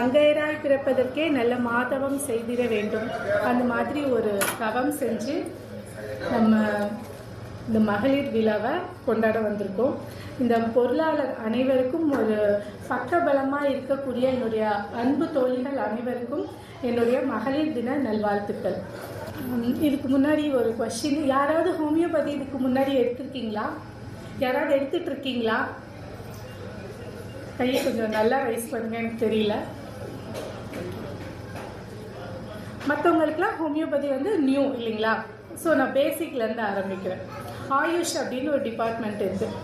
மங்கையராய் பிறப்பதற்கே நல்ல மாதவம் செய்திட வேண்டும். அந்த மாதிரி ஒரு தவம் செஞ்சு நம்ம இந்த மகளிர் விழாவை கொண்டாட வந்திருக்கோம். இந்த பொருளாளர் அனைவருக்கும் ஒரு பக்கபலமாக இருக்கக்கூடிய என்னுடைய அன்பு தோழிகள் அனைவருக்கும் என்னுடைய மகளிர் தின நல்வாழ்த்துக்கள். இதுக்கு முன்னாடி ஒரு கொஸ்டின், யாராவது ஹோமியோபதி இதுக்கு முன்னாடி எடுத்துருக்கீங்களா? யாராவது எடுத்துட்டு இருக்கீங்களா? கையை கொஞ்சம் நல்லா ரைஸ் பண்ணுங்க, எனக்கு தெரியல. மற்றவங்களுக்குலாம் ஹோமியோபதி நியூ இல்லைங்களா? ஸோ நான் பேசிக்லேருந்து ஆரம்பிக்கிறேன். ஆயுஷ் அப்படின்னு ஒரு டிபார்ட்மெண்ட் இருக்குது.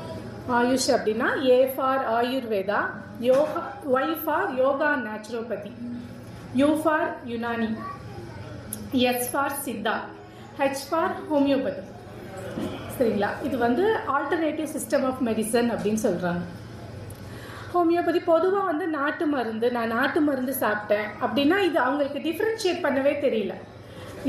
ஆயுஷ் அப்படின்னா A for Ayurveda, yoga, Y for yoga naturopathy, U for Unani, S for Siddha, H for homeopathy. சரிங்களா? இது ஆல்டர்னேட்டிவ் சிஸ்டம் ஆஃப் மெடிசன் அப்படின்னு சொல்கிறாங்க. ஹோமியோபதி பொதுவாக நாட்டு மருந்து, நான் நாட்டு மருந்து சாப்பிட்டேன் அப்படின்னா இது அவங்களுக்கு டிஃப்ரென்ஷியேட் பண்ணவே தெரியல.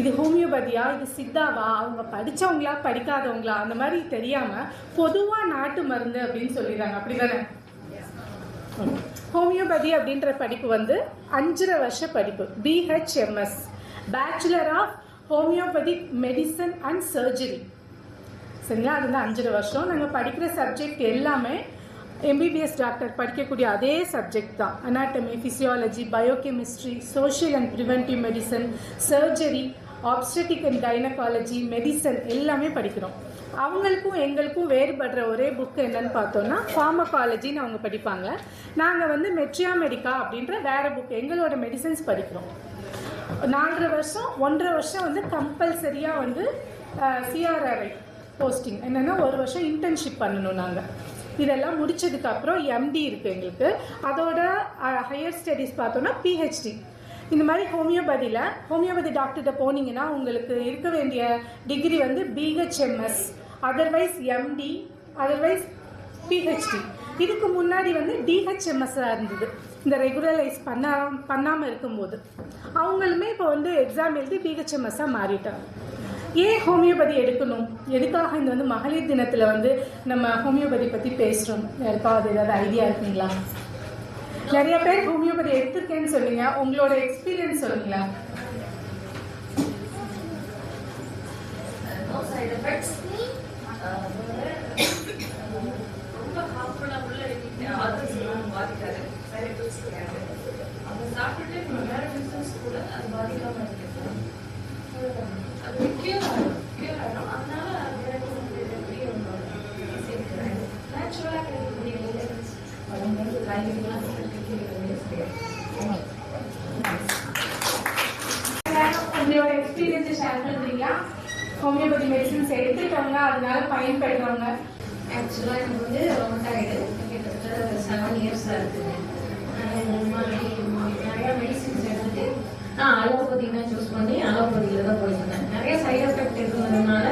இது ஹோமியோபதியா, இது சித்தாவா, அவங்க படித்தவங்களா படிக்காதவங்களா அந்த மாதிரி தெரியாமல் பொதுவாக நாட்டு மருந்து அப்படின்னு சொல்லிடுறாங்க. அப்படி தானே? ஹோமியோபதி அப்படின்ற படிப்பு 5.5 வருஷ படிப்பு, BHMS, bachelor of homeopathic medicine and surgery. சரிங்களா? அது 5.5 வருஷம். நாங்கள் படிக்கிற சப்ஜெக்ட் எல்லாமே MBBS டாக்டர் படிக்கக்கூடிய அதே சப்ஜெக்ட் தான். Anatomy, physiology, biochemistry, social and preventive medicine, surgery, obstetric and gynaecology, medicine எல்லாமே படிக்கிறோம். அவங்களுக்கும் எங்களுக்கும் வேறுபடுற ஒரே புக்கு என்னன்னு பார்த்தோன்னா ஃபார்மகாலஜின்னு அவங்க படிப்பாங்க. நாங்கள் மெட்ரியா மெடிக்கா அப்படின்ற வேறு புக் எங்களோட மெடிசன்ஸ் படிக்கிறோம். 4.5 வருஷம் 1.5 வருஷம் கம்பல்சரியாக CRRI போஸ்டிங், என்னென்னா 1 வருஷம் இன்டர்ன்ஷிப் பண்ணணும். நாங்கள் இதெல்லாம் முடிச்சதுக்கப்புறம் MD இருக்குது எங்களுக்கு. அதோட ஹையர் ஸ்டடீஸ் பார்த்தோன்னா PhD. இந்த மாதிரி ஹோமியோபதி டாக்டர்கிட்ட போனீங்கன்னா உங்களுக்கு இருக்க வேண்டிய degree BHMS, otherwise MD, otherwise PhD. இதுக்கு முன்னாடி DHMS இருந்தது. இந்த ரெகுலரைஸ் பண்ணாமல் இருக்கும்போது அவங்களுமே இப்போ எக்ஸாம் எழுதி BHMS மாறிட்டாங்க. ஏன் ஹோமியோபதி எடுக்கணும், எதுக்காக இந்த மகளிர் தினத்தில் நம்ம ஹோமியோபதி பற்றி பேசுகிறோம்? யாருக்காவது ஏதாவது ஐடியா இருக்குங்களா? நிறைய பேர் ஹோமியோபதி எடுத்திருக்கேன்னு சொல்லுங்க, உங்களோட எக்ஸ்பீரியன்ஸ் சொல்லுங்களா? உங்களோட எக்ஸ்பீரியன்ஸை ஷேர் பண்ணுறீங்களா? ஹோமியோபதி மெடிசன்ஸ் எடுத்துட்டவங்க, அதனால பயன்படுறவங்க. ஆக்சுவலாக எனக்கு ரொம்ப டயர்டு, கிட்டத்தட்ட 7 இயர்ஸாக இருக்குது. நிறையா மெடிசின்ஸ் எடுத்துட்டு நான் அலோபதி தான் சூஸ் பண்ணி அலோபதியில் தான் போயிருந்தேன். நிறைய சைட் எஃபெக்ட் இருந்ததுனால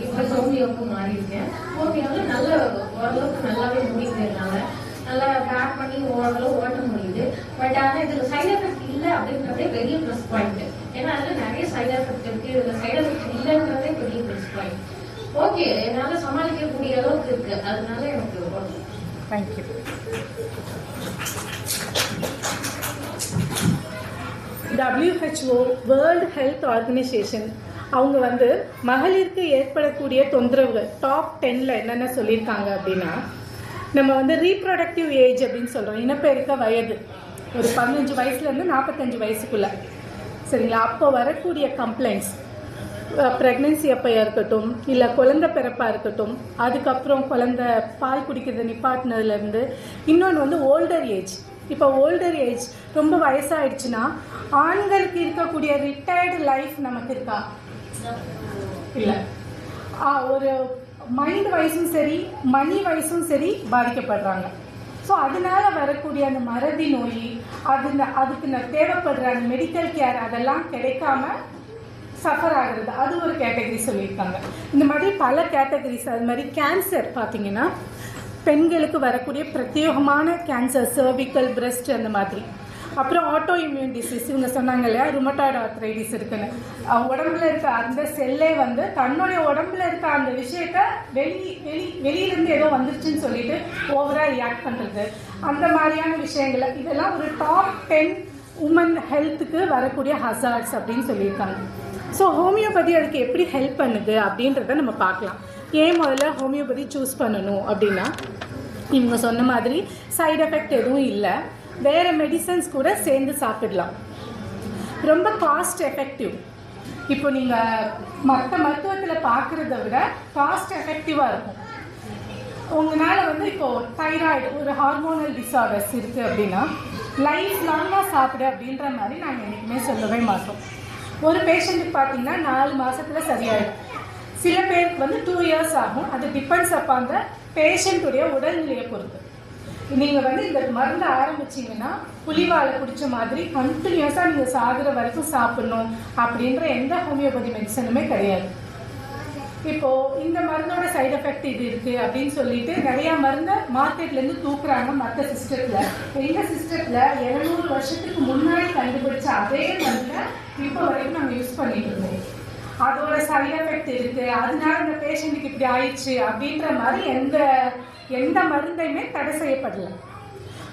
இப்போ ஹோமியோவுக்கு மாறியிருக்கேன். ஹோமியோவில் நல்ல ஓரளவுக்கு நல்லாவே முடிக்கிறதுனால நல்லா பேக் பண்ணி ஓரளவு ஓட்ட முடியுது. பட் ஆனால் இதில் சைட் எஃபெக்ட் இல்லை அப்படின்றதே பெரிய ப்ளஸ் பாயிண்ட். ஏன்னா அதில் நிறைய சைட் எஃபெக்ட் இருக்குது, இதில் சைட் எஃபெக்ட் இல்லைன்றதே பெரிய ப்ளஸ் பாயிண்ட். ஓகே, என்னால் சமாளிக்கக்கூடிய அளவுக்கு இருக்கு, அதனால எனக்கு okay. Thank you. WHO, world health organisation, அவங்க மகளிருக்கு ஏற்படக்கூடிய தொந்தரவுகள் டாப் 10ல் என்னென்ன சொல்லியிருக்காங்க அப்படின்னா, நம்ம ரீப்ரொடக்டிவ் ஏஜ் அப்படின்னு சொல்கிறோம், இனப்பெருக்க வயது, ஒரு 15 வயசுலேருந்து 45 வயசுக்குள்ளே. சரிங்களா? அப்போ வரக்கூடிய கம்ப்ளைண்ட்ஸ், ப்ரெக்னென்சி அப்பையாக இருக்கட்டும், இல்லை குழந்தை பிறப்பாக இருக்கட்டும், அதுக்கப்புறம் குழந்தை பால் குடிக்கிறத நிப்பாட்டினதுலேருந்து, இன்னொன்று ஓல்டர் ஏஜ். இப்போ ஓல்டர் ஏஜ் ரொம்ப வயசாகிடுச்சுன்னா ஆண்களுக்கு இருக்கக்கூடிய ரிட்டையர்டு லைஃப் நமக்கு இருக்கா? இல்லை. ஒரு மைண்ட் வயசும் சரி, மணி வயசும் சரி பாதிக்கப்படுறாங்க. ஸோ அதனால வரக்கூடிய அந்த மறதி நோய், அதுக்கு தேவைப்படுற அந்த மெடிக்கல் கேர் அதெல்லாம் கிடைக்காம சஃபர் ஆகுறது, அது ஒரு கேட்டகரி சொல்லியிருக்காங்க. இந்த மாதிரி பல கேட்டகரிஸ். அது மாதிரி கேன்சர் பார்த்தீங்கன்னா பெண்களுக்கு வரக்கூடிய பிரத்யேகமான கேன்சர், சர்விக்கல், பிரெஸ்ட், அந்த மாதிரி. அப்புறம் ஆட்டோ இம்யூன் டிசீஸ், இவங்க சொன்னாங்க இல்லையா, ருமட்டாய்டு ஆர்த்ரைட்டிஸ் இருக்குன்னு. உடம்புல இருக்க அந்த செல்லே தன்னுடைய உடம்புல இருக்க அந்த விஷயத்த வெளியிலேருந்து ஏதோ வந்துருச்சுன்னு சொல்லிட்டு ஓவராக ரியாக்ட் பண்ணுறது, அந்த மாதிரியான விஷயங்கள். இதெல்லாம் ஒரு டாப் 10 உமன் ஹெல்த்துக்கு வரக்கூடிய ஹசார்ட்ஸ் அப்படின்னு சொல்லியிருக்காங்க. ஸோ ஹோமியோபதி அதுக்கு எப்படி ஹெல்ப் பண்ணுது அப்படின்றத நம்ம பார்க்கலாம். ஏன் முதல்ல ஹோமியோபதி சூஸ் பண்ணணும் அப்படின்னா, இவங்க சொன்ன மாதிரி சைடு எஃபெக்ட் எதுவும் இல்லை, வேறு மெடிசன்ஸ் கூட சேர்ந்து சாப்பிடலாம், ரொம்ப காஸ்ட் எஃபெக்டிவ். இப்போ நீங்கள் மற்ற மருத்துவத்தில் பார்க்குறத விட காஸ்ட் எஃபெக்டிவாக இருக்கும். உங்களால் வந்து இப்போது தைராய்டு ஒரு ஹார்மோனல் டிஸார்டர்ஸ் இருக்குது அப்படின்னா லைஃப் லாங்காக சாப்பிடு அப்படின்ற மாதிரி நாங்கள் என்றைக்குமே சொல்லவே மாட்டோம். ஒரு பேஷண்ட்டுக்கு பார்த்தீங்கன்னா 4 மாதத்தில் சரியாயிடும், சில பேருக்கு வந்து 2 இயர்ஸ் ஆகும். அது டிபெண்ட்ஸ் அப்பான் த பேஷண்ட்டுடைய உடல்நிலையை பொறுத்து. நீங்கள் வந்து இந்த மருந்து ஆரம்பிச்சிங்கன்னா புலிவாலை பிடிச்ச மாதிரி கண்டினியூஸாக நீங்கள் சாகுற வரைக்கும் சாப்பிடணும் அப்படின்ற எந்த ஹோமியோபதி மெடிசனுமே கிடையாது. இப்போது இந்த மருந்தோட சைடு எஃபெக்ட் இது இருக்குது அப்படின்னு சொல்லிட்டு நிறையா மருந்தை மார்க்கெட்லேருந்து தூக்குறாங்க மற்ற சிஸ்டத்தில். எங்கள் சிஸ்டத்தில் 200 வருஷத்துக்கு முன்னாடி கண்டுபிடிச்ச அதே மருந்தை இப்போ வரைக்கும் நாங்கள் யூஸ் பண்ணிட்டு இருக்கோம். அதோட சைடு எஃபெக்ட் இருக்குது, அதனால இந்த பேஷண்ட்டுக்கு இப்படி ஆயிடுச்சு அப்படின்ற மாதிரி எந்த மருந்தையுமே தடை செய்யப்படலை.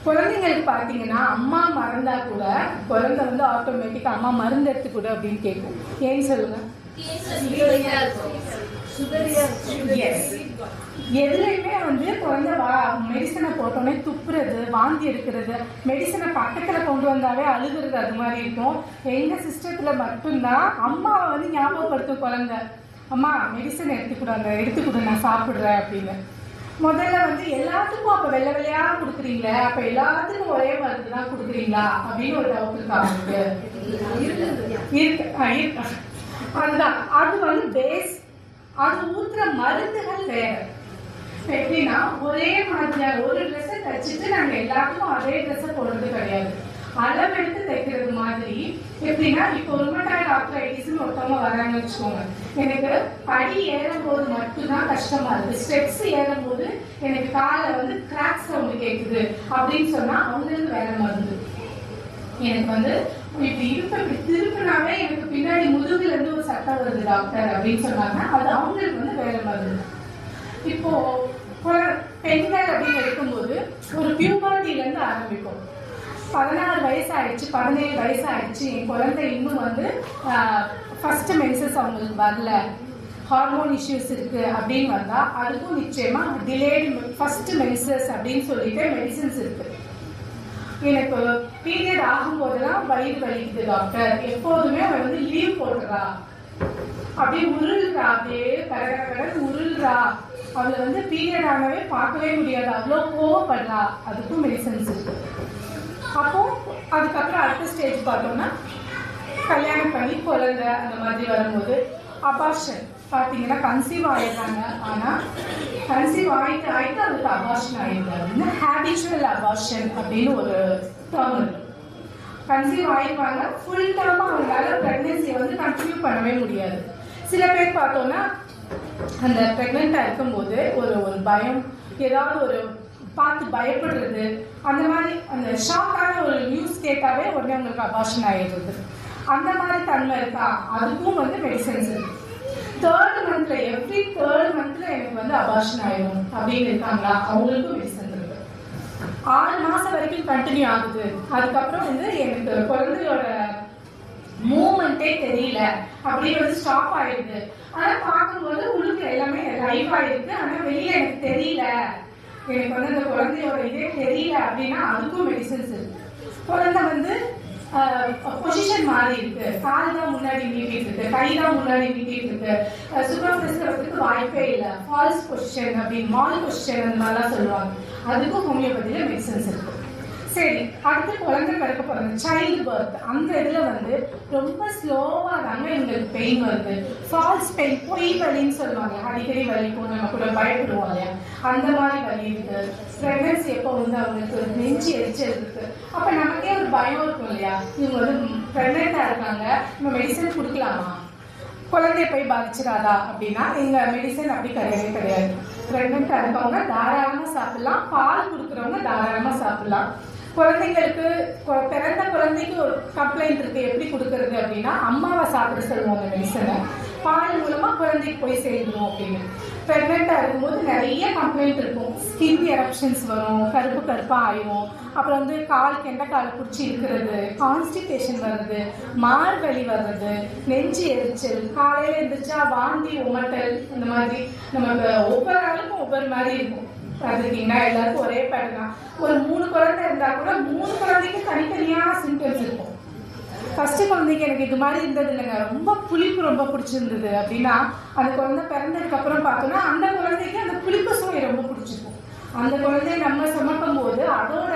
குழந்தைங்களுக்கு பார்த்தீங்கன்னா அம்மா மறந்தா கூட குழந்தை வந்து ஆட்டோமேட்டிக்காக அம்மா மருந்து எடுத்துக்கூட அப்படின்னு கேட்கும். ஏன்னு சொல்லுங்கள்? எதுலையுமே வந்து குழந்தை மெடிசனை போட்டோன்னே துப்புறது, வாந்தி எடுக்கிறது, மெடிசனை பக்கத்தில் கொண்டு வந்தாவே அழுகுறது, அது மாதிரி இருக்கும். எங்கள் சிஸ்டத்தில் மட்டும்தான் அம்மாவை வந்து ஞாபகப்படுத்தும் குழந்தை, அம்மா மெடிசன் எடுத்துக்கூட நான் சாப்பிட்றேன் அப்படின்னு. முதல்ல வந்து எல்லாத்துக்கும் அப்போ வெள்ளை வெள்ளையாக கொடுக்குறீங்களே, அப்போ எல்லாத்துக்கும் ஒரே மருந்து தான் கொடுக்குறீங்களா அப்படின்னு ஒரு டவுட் இருக்கா அவங்களுக்கு? இருக்கு. அதுதான், அது வந்து பேஸ். அது ஊற்றுற மருந்துகள் வேற. எப்படின்னா ஒரே மாதிரியான ஒரு ட்ரெஸ்ஸை தைச்சிட்டு நாங்கள் எல்லாத்துக்கும் அதே ட்ரெஸ்ஸை போடுறது கிடையாது, அளவெடுத்து தைக்கிறது மாதிரி. எப்படின்னா இப்போ ருமட்டாய்டு ஆர்த்ரைட்டிஸ்னு ஒருத்தவங்க வராங்கன்னு வச்சுக்கோங்க, எனக்கு படி ஏறும்போது மட்டும்தான் கஷ்டமா இருக்கு, ஸ்டெப்ஸ் ஏறும்போது எனக்கு காலை வந்து கிராக் சவுண்டு கேட்குது அப்படின்னு சொன்னால் அவங்களுக்கு வேற மருந்து. எனக்கு வந்து இப்படி இப்படி திருப்பினாவே எனக்கு பின்னாடி முதுகுல இருந்து ஒரு சட்டம் வருது டாக்டர் அப்படின்னு சொன்னாங்க, அது அவங்களுக்கு வந்து வேற மருந்து. இப்போ பெண்கள் அப்படின்னு எடுக்கும்போது ஒரு பியூபர்ட்டிலேருந்து ஆரம்பிக்கும். 16 வயசு ஆயிடுச்சு, 17 வயசு ஆயிடுச்சு, என் குழந்தை இன்னும் வந்து ஃபர்ஸ்ட் மென்சஸ் அவங்களுக்கு வரல, ஹார்மோன் இஷ்யூஸ் இருக்கு அப்படின்னு வந்தா அதுக்கும் நிச்சயமா டிலேடு ஃபர்ஸ்ட் மென்சஸ் அப்படின்னு சொல்லிட்டு மெடிசன்ஸ் இருக்கு. எனக்கு பீரியட் ஆகும்போதெல்லாம் வயிறு வலிக்குது டாக்டர், எப்போதுமே அவன் வந்து லீவ் போடுறா, அப்படியே உருள்றா, அப்படியே கரகர உருள்றா, அவளை வந்து பீரியட் ஆனவே பார்க்கவே முடியாது, அவ்வளோ கோவப்படுறா, அதுக்கும் மெடிசன்ஸ் இருக்கு. அப்போ அதுக்கப்புறம் அடுத்த ஸ்டேஜ் பார்த்தோம்னா கல்யாணம் பண்ணி குழந்தை அந்த மாதிரி வரும்போது அபார்ஷன் பார்த்தீங்கன்னா கன்சீவ் ஆயிடுறாங்க, ஆனால் கன்சீவ் ஆகிட்டு அதுக்கு அபார்ஷன் ஆகிடுறாங்க. ஹேபிச்சுவல் அபார்ஷன் அப்படின்னு ஒரு டேர்ம் இருக்கு. கன்சீவ் ஆகிடுவாங்க, ஃபுல் டேர்மாக அவங்களால ப்ரெக்னென்சியை வந்து கண்டினியூ பண்ணவே முடியாது. சில பேர் பார்த்தோன்னா அந்த ப்ரெக்னெண்ட்டாக இருக்கும்போது ஒரு பயம், ஏதாவது ஒரு பார்த்து பயப்படுறது, அந்த மாதிரி அந்த ஷாக்கான ஒரு நியூஸ் கேட்டாவே உடனே அவங்களுக்கு அபார்ஷன் ஆகிடுறது, அந்த மாதிரி தன்மை இருக்கா, அதுக்கும் வந்து மெடிசன்ஸ் இருக்கு. 3rd மந்த்ல எவ்ரி 3rd மந்த்ல எனக்கு வந்து அபார்ஷன் ஆயிடும் அப்படின்னு இருக்காங்களா, அவங்களுக்கும் மெடிசன் இருக்கு. 6 மாசம் வரைக்கும் கண்டினியூ ஆகுது, அதுக்கப்புறம் வந்து எனக்கு குழந்தையோட மூமெண்டே தெரியல அப்படின்னு வந்து ஸ்டாப் ஆயிடுது, ஆனா பார்க்கும்போது உள்ளுக்கு எல்லாமே லைஃபா இருக்கு, ஆனா வெளியே எனக்கு தெரியல, எனக்கு வந்து அந்த குழந்தையோட இதே தெரியல அப்படின்னா அதுக்கும் மெடிசன்ஸ் இருக்கு. குழந்தை வந்து பொசிஷன் மாறி இருக்கு, கால் தான் முன்னாடி நீட்டிட்டு இருக்கு, கை தான் முன்னாடி நீட்டிட்டு இருக்கு, சுகம் பேசுறதுக்கு வாய்ப்பே இல்லை, ஃபால்ஸ் பொசிஷன் அப்படின்னு மால் பொசிஷன் அந்த மாதிரிலாம் சொல்லுவாங்க, அதுக்கும் ஹோமியோபதியில மெடிசன்ஸ் இருக்கு. சரி, அடுத்து குழந்தை பிறக்க போறாங்க, சைல்டு பர்த், அந்த இதுல வந்து ரொம்ப ஸ்லோவா தாங்க எங்களுக்கு பெயின் வருது, ஃபால்ஸ் பெயின், பொய் வலின்னு சொல்லுவாங்க, அடிக்கடி வலிக்கும், நம்ம கூட பயப்படுவோம் இல்லையா, அந்த மாதிரி வலி இருக்கு. ப்ரெக்னன்சி எப்போ வந்து அவங்களுக்கு நெஞ்சு எரிச்சல் இருக்கு, அப்ப நமக்கே ஒரு பயம் இருக்கும் இல்லையா, இவங்க வந்து ப்ரெக்னெண்டா இருக்காங்க, நம்ம மெடிசன் கொடுக்கலாமா, குழந்தைய போய் பாதிச்சிடாதா அப்படின்னா எங்க மெடிசன் அப்படி கிடையவே கிடையாது. ப்ரெக்னெண்டா இருக்கவங்க தாராளமா சாப்பிடலாம், பால் கொடுக்குறவங்க தாராளமா சாப்பிடலாம். குழந்தைங்களுக்கு பிறந்த குழந்தைக்கு ஒரு கம்ப்ளைண்ட் இருக்கு, எப்படி கொடுக்கறது அப்படின்னா அம்மாவை சாப்பிட சொல்லுவோம் அந்த மெடிசனை, பால் மூலமா குழந்தைக்கு போய் சேர்க்கணும் அப்படின்னு. ப்ரெக்னெண்ட்டாக இருக்கும்போது நிறைய கம்ப்ளைண்ட் இருக்கும். ஸ்கின் எரப்ஷன்ஸ் வரும், கருப்பு கருப்பாக ஆயிரும். அப்புறம் வந்து கால் பிடிச்சி இருக்கிறது, கான்ஸ்டிபேஷன் வர்றது, மார்வலி வர்றது, நெஞ்சு எரிச்சல், காலையில் எழுந்திரிச்சா வாந்தி உமட்டல், இந்த மாதிரி நமக்கு ஒவ்வொரு ஆளுக்கும் ஒவ்வொரு மாதிரி இருக்கும். பார்த்துருக்கீங்கன்னா எல்லாருக்கும் ஒரே பேட்டர்ன் தான். ஒரு 3 குழந்தை இருந்தால் கூட 3 குழந்தைக்கும் தனித்தனியாக சிம்டம்ஸ் இருக்கும். ஃபர்ஸ்ட் குழந்தைக்கு எனக்கு இது மாதிரி இருந்தது இல்லைங்க, ரொம்ப புளிப்பு ரொம்ப பிடிச்சிருந்தது அப்படின்னா, அந்த குழந்தை பிறந்ததுக்கு அப்புறம் பார்த்தோம்னா அந்த குழந்தைக்கு அந்த புளிப்பு சுவை ரொம்ப பிடிச்சிருக்கும். அந்த குழந்தைய நம்ம சுமக்கும் போது அதோட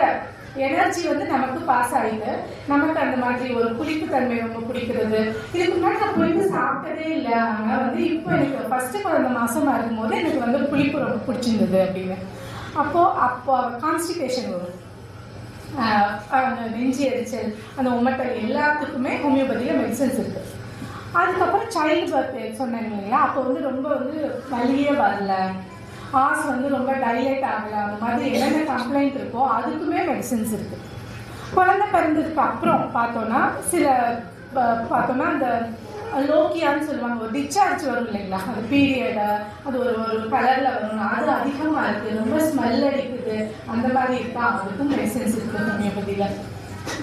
எனர்ஜி வந்து நமக்கு பாஸ் ஆகிட்டு நமக்கு அந்த மாதிரி ஒரு புளிப்பு தன்மை ரொம்ப பிடிக்கிறது. இதுக்கு முன்னாடி நான் புளிப்பு சாப்பிட்டதே இல்லை, ஆனால் வந்து இப்போ எனக்கு ஃபர்ஸ்ட் குழந்தை மாசமா இருக்கும்போது எனக்கு வந்து புளிப்பு ரொம்ப பிடிச்சிருந்தது அப்படின்னு. அப்போ கான்ஸ்டிபேஷன் வரும், நெஞ்சு எரிச்சல், அந்த உமட்டல் எல்லாத்துக்குமே ஹோமியோபதியில் மெடிசன்ஸ் இருக்குது. அதுக்கப்புறம் சைல்டு பர்த் சொன்னாங்க இல்லையா, அப்போ வந்து ரொம்ப வந்து வலியே வரல, ஆஸ் வந்து ரொம்ப டைலேட் ஆகலை, அந்த மாதிரி என்னென்ன கம்ப்ளைண்ட் இருக்கோ அதுக்குமே மெடிசன்ஸ் இருக்குது. குழந்தை பிறந்ததுக்கு அப்புறம் பார்த்தோன்னா அந்த லோக்கியான்னு சொல்லுவாங்க, ஒரு டிஸ்சார்ஜ் வரும் இல்லைங்களா, அது பீரியடை அது ஒரு கலரில் வரும், அது அதிகமாக இருக்குது, ரொம்ப ஸ்மெல் அடிக்குது, அந்த மாதிரி இருக்கா, அதுக்கும் மெடிசன்ஸ் இருக்குது ஹோமியோபதியில்.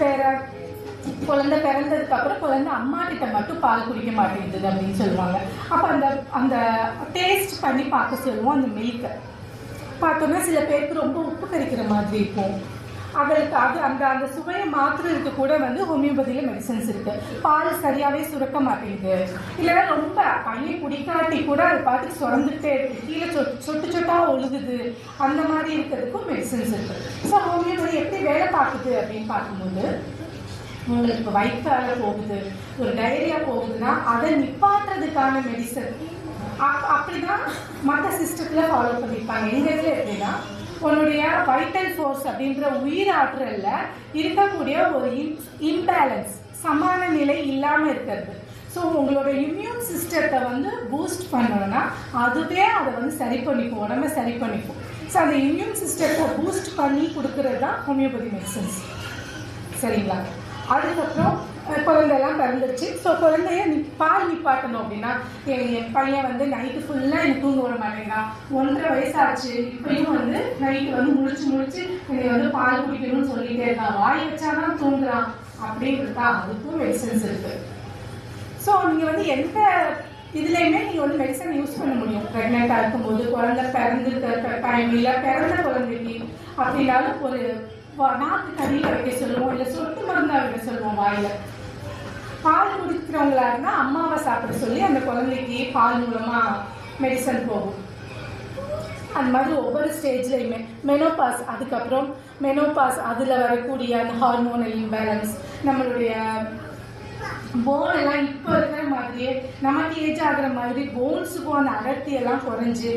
வேற குழந்தை பிறந்ததுக்கு அப்புறம் குழந்தை அம்மா கிட்ட மட்டும் பால் குடிக்க மாட்டேங்குது அப்படின்னு சொல்லுவாங்க. அப்போ அந்த டேஸ்ட் பண்ணி பார்க்க சொல்லுவோம். அந்த மில்கை பார்த்தோன்னா சில பேருக்கு ரொம்ப உப்பு கறிக்கிற மாதிரி இருக்கும். அதற்கு அந்த சுவையை மாற்றுறதுக்கு கூட வந்து ஹோமியோபதியில் மெடிசன்ஸ் இருக்குது. பால் சரியாகவே சுரக்க மாட்டேங்குது, இல்லைன்னா ரொம்ப பையன் குடிக்காட்டி கூட அதை பார்த்து சுரந்துக்கிட்டே இருக்குது, கீழே சொட்டாக ஒழுகுது, அந்த மாதிரி இருக்கிறதுக்கும் மெடிசன்ஸ் இருக்குது. ஸோ ஹோமியோபதி எப்படி வேலை பார்க்குது அப்படின்னு பார்க்கும்போது, உங்களுக்கு இப்போ வயிற்றால போகுது, ஒரு டைரியா போகுதுன்னா அதை நிப்பாட்டுறதுக்கான மெடிசன் அப்படிதான் மற்ற சிஸ்டத்தில் ஃபாலோ பண்ணியிருப்பாங்க. எங்கள் இதில் எப்படின்னா, உன்னுடைய வைட்டல் ஃபோர்ஸ் அப்படின்ற உயிர் ஆற்றலில் இருக்கக்கூடிய ஒரு இம்பேலன்ஸ், சமான நிலை இல்லாமல் இருக்கிறது. ஸோ உங்களோட இம்யூன் சிஸ்டத்தை வந்து பூஸ்ட் பண்ணணும்னா அதுவே அதை வந்து சரி பண்ணிக்கும், உடம்பை சரி பண்ணிக்கும். ஸோ அந்த இம்யூன் சிஸ்டத்தை பூஸ்ட் பண்ணி கொடுக்கறது தான் ஹோமியோபதி மெடிசன்ஸ். சரிங்களா? அதுக்கப்புறம் குழந்தையெல்லாம் பிறந்துருச்சு. ஸோ குழந்தைய பால் நிப்பாட்டணும் அப்படின்னா, என் பையன் வந்து நைட்டு ஃபுல்லாக எனக்கு தூங்க விட மாட்டேங்கிறான், 1.5 வயசாச்சு, இப்பயும் வந்து நைட்டு வந்து முழிச்சு என்னை வந்து பால் குடிக்கணும்னு சொல்லிட்டே இருக்கான், வாய் வச்சாதான் தூங்குறான் அப்படின்றதா, அதுக்கும் மெடிசன்ஸ் இருக்கு. ஸோ நீங்கள் வந்து எந்த இதுலேயுமே நீங்கள் வந்து மெடிசன் யூஸ் பண்ண முடியும். ப்ரெக்னெண்ட்டாக இருக்கும்போது, குழந்தை பிறந்திருக்க டைமில், பிறந்த குழந்தைக்கு அப்படின்னாலும் ஒரு நாக்கு கறியில் வைக்க சொல்லுவோம், இல்லை சொட்டு மருந்தாக வைக்க சொல்லுவோம். வாயில் பால் குடிக்கிறவங்களா இருந்தால் அம்மாவை சாப்பிட சொல்லி அந்த குழந்தைக்கு பால் மூலமாக மெடிசன் போகும். அந்த மாதிரி ஒவ்வொரு ஸ்டேஜ்லையுமே மெனோபாஸ், அதுக்கப்புறம் மெனோபாஸ் அதில் வரக்கூடிய அந்த ஹார்மோனல் இம்பேலன்ஸ், நம்மளுடைய போன் எல்லாம் இப்போ இருக்கிற மாதிரியே நமக்கு ஏஜ் ஆகிற மாதிரி போன்ஸுக்கும் அந்த அடர்த்தியெல்லாம் குறைஞ்சி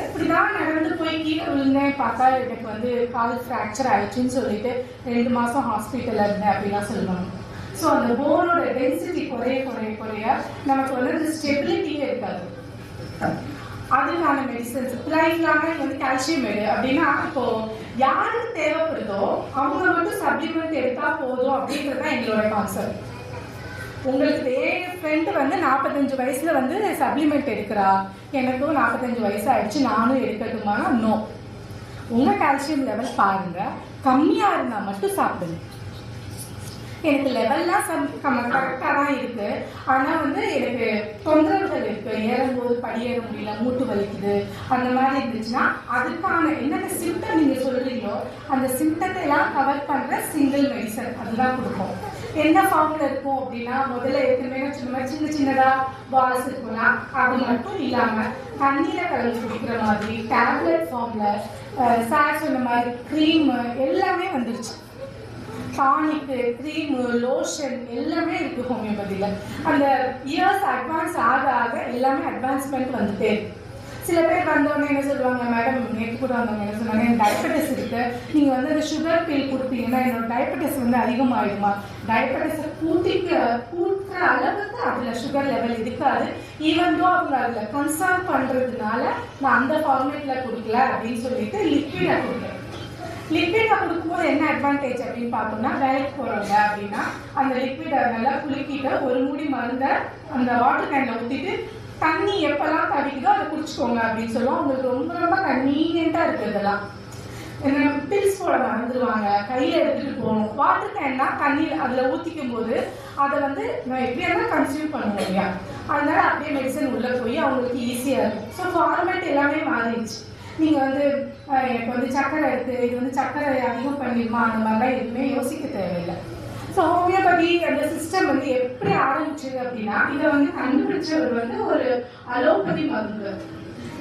இப்படிதான் நடந்து போய் கீழே விழுந்தேன், பார்த்தா எனக்கு வந்து கால் ஃப்ராக்சர் ஆயிடுச்சுன்னு சொல்லிட்டு 2 மாதம் ஹாஸ்பிட்டலில் இருந்தேன் அப்படிலாம் சொல்லுவாங்க. ஸோ அந்த போனோட டென்சிட்டி குறைய நமக்கு வந்து அந்த ஸ்டெபிலிட்டியே இருக்காது. அதுக்கான மெடிசன்ஸ் லைஃப் லாங்க வந்து கால்சியம் எடு அப்படின்னா, இப்போ யாருக்கு தேவைப்படுதோ அவங்க மட்டும் சப்ளிமெண்ட் எடுத்தா போதும் அப்படின்றது தான் எங்களோட கான்செப்ட். உங்களுக்கு ஃப்ரெண்டு வந்து 45 வயசுல வந்து சப்ளிமெண்ட் எடுக்கிறா, எனக்கும் 45 வயசு ஆயிடுச்சு, நானும் எடுக்கட்டுமானா நோ. உங்க கால்சியம் லெவல் பாருங்க, கம்மியா இருந்தா மட்டும் சாப்பிடுங்க. எனக்கு லெவல்லாம் கரெக்டாக தான் இருக்கு, ஆனால் வந்து எனக்கு தொந்தரவுகள் இருக்கு, ஏறும்போது படியேற முடியல, மூட்டு வலிக்குது, அந்த மாதிரி இருந்துச்சுன்னா அதுக்கான என்னென்ன சிம்டம் நீங்கள் சொல்றீங்களோ அந்த சிம்டத்தை எல்லாம் கவர் பண்ணுற சிங்கிள் மெடிசன் அதுதான் கொடுப்போம். என்ன ஃபார்ம்ல இருக்கும் அப்படின்னா, முதல்ல ஏற்கனவே சொன்ன மாதிரி சின்னதா பால்ஸ் இருக்கும்னா அது மட்டும் இல்லாம தண்ணியில கலந்து குடிக்கிற மாதிரி டேப்லெட் ஃபார்ம்ல சார் சொன்ன மாதிரி க்ரீம் எல்லாமே வந்துருச்சு. டானிக்கு, க்ரீமு, லோஷன் எல்லாமே இருக்கு ஹோமியோபதியில். அந்த இயர்ஸ் அட்வான்ஸ் ஆக எல்லாமே அட்வான்ஸ்மெண்ட் வந்துட்டே இருக்கு. சில பேர் வந்தோடனே என்ன சொல்லுவாங்க, மேடம் நேற்று கூட வந்தவங்க என்ன சொன்னாங்க, எனக்கு டயபெட்டிஸ் இருக்கு, நீங்கள் வந்து அந்த சுகர் பில் கொடுத்தீங்கன்னா என்னோட டயபெட்டிஸ் வந்து அதிகமாகிடுமா? டயபெட்டிஸை கூட்டுற அளவுக்கு அதில் சுகர் லெவல் இருக்காது. ஈவன் தோ அவங்க அதில் கன்சர்ன் பண்ணுறதுனால நான் அந்த ஃபார்மேட்டில் கொடுக்கல அப்படின்னு சொல்லிட்டு லிக்விடாக கொடுக்குறேன். லிக்விடாக கொடுக்கும்போது என்ன அட்வான்டேஜ் அப்படின்னு பார்த்தோம்னா, வேலைக்கு போகிறவங்க அப்படின்னா அந்த லிக்விடை நல்லா குலுக்கிட்டு ஒரு மூடி மருந்தை அந்த வாட்டர் கேனில் ஊற்றிட்டு தண்ணி எப்பெல்லாம் தவிக்குதோ அதை குடிச்சுக்கோங்க அப்படின்னு சொல்லுவோம். அவங்களுக்கு ரொம்ப ரொம்ப கன்வீனியண்டா இருக்கு இதெல்லாம். பில்ஸ் போட மறந்துடுவாங்க, கையில எடுத்துட்டு போகணும். வாட்டர் கேன்னா தண்ணி அதுல ஊத்திக்கும் போது அதை வந்து நம்ம எப்படியா கன்சியூம் பண்ணுவோம் இல்லையா, அதனால அப்படியே மெடிசன் உள்ள போய் அவங்களுக்கு ஈஸியா இருக்கும். ஸோ ஃபார்மேட் எல்லாமே மாறிடுச்சு. நீங்க வந்து எனக்கு வந்து சக்கரை இருக்கு, இது வந்து சக்கரை அதிகம் பண்ணிடுமா, அந்த மாதிரிலாம் எதுவுமே யோசிக்க தேவையில்லை. ஸோ ஹோமியோபதி அந்த சிஸ்டம் வந்து எப்படி ஆரம்பிச்சது அப்படின்னா, இதை வந்து கண்டுபிடிச்சவர் வந்து ஒரு அலோபதி மருத்துவர்,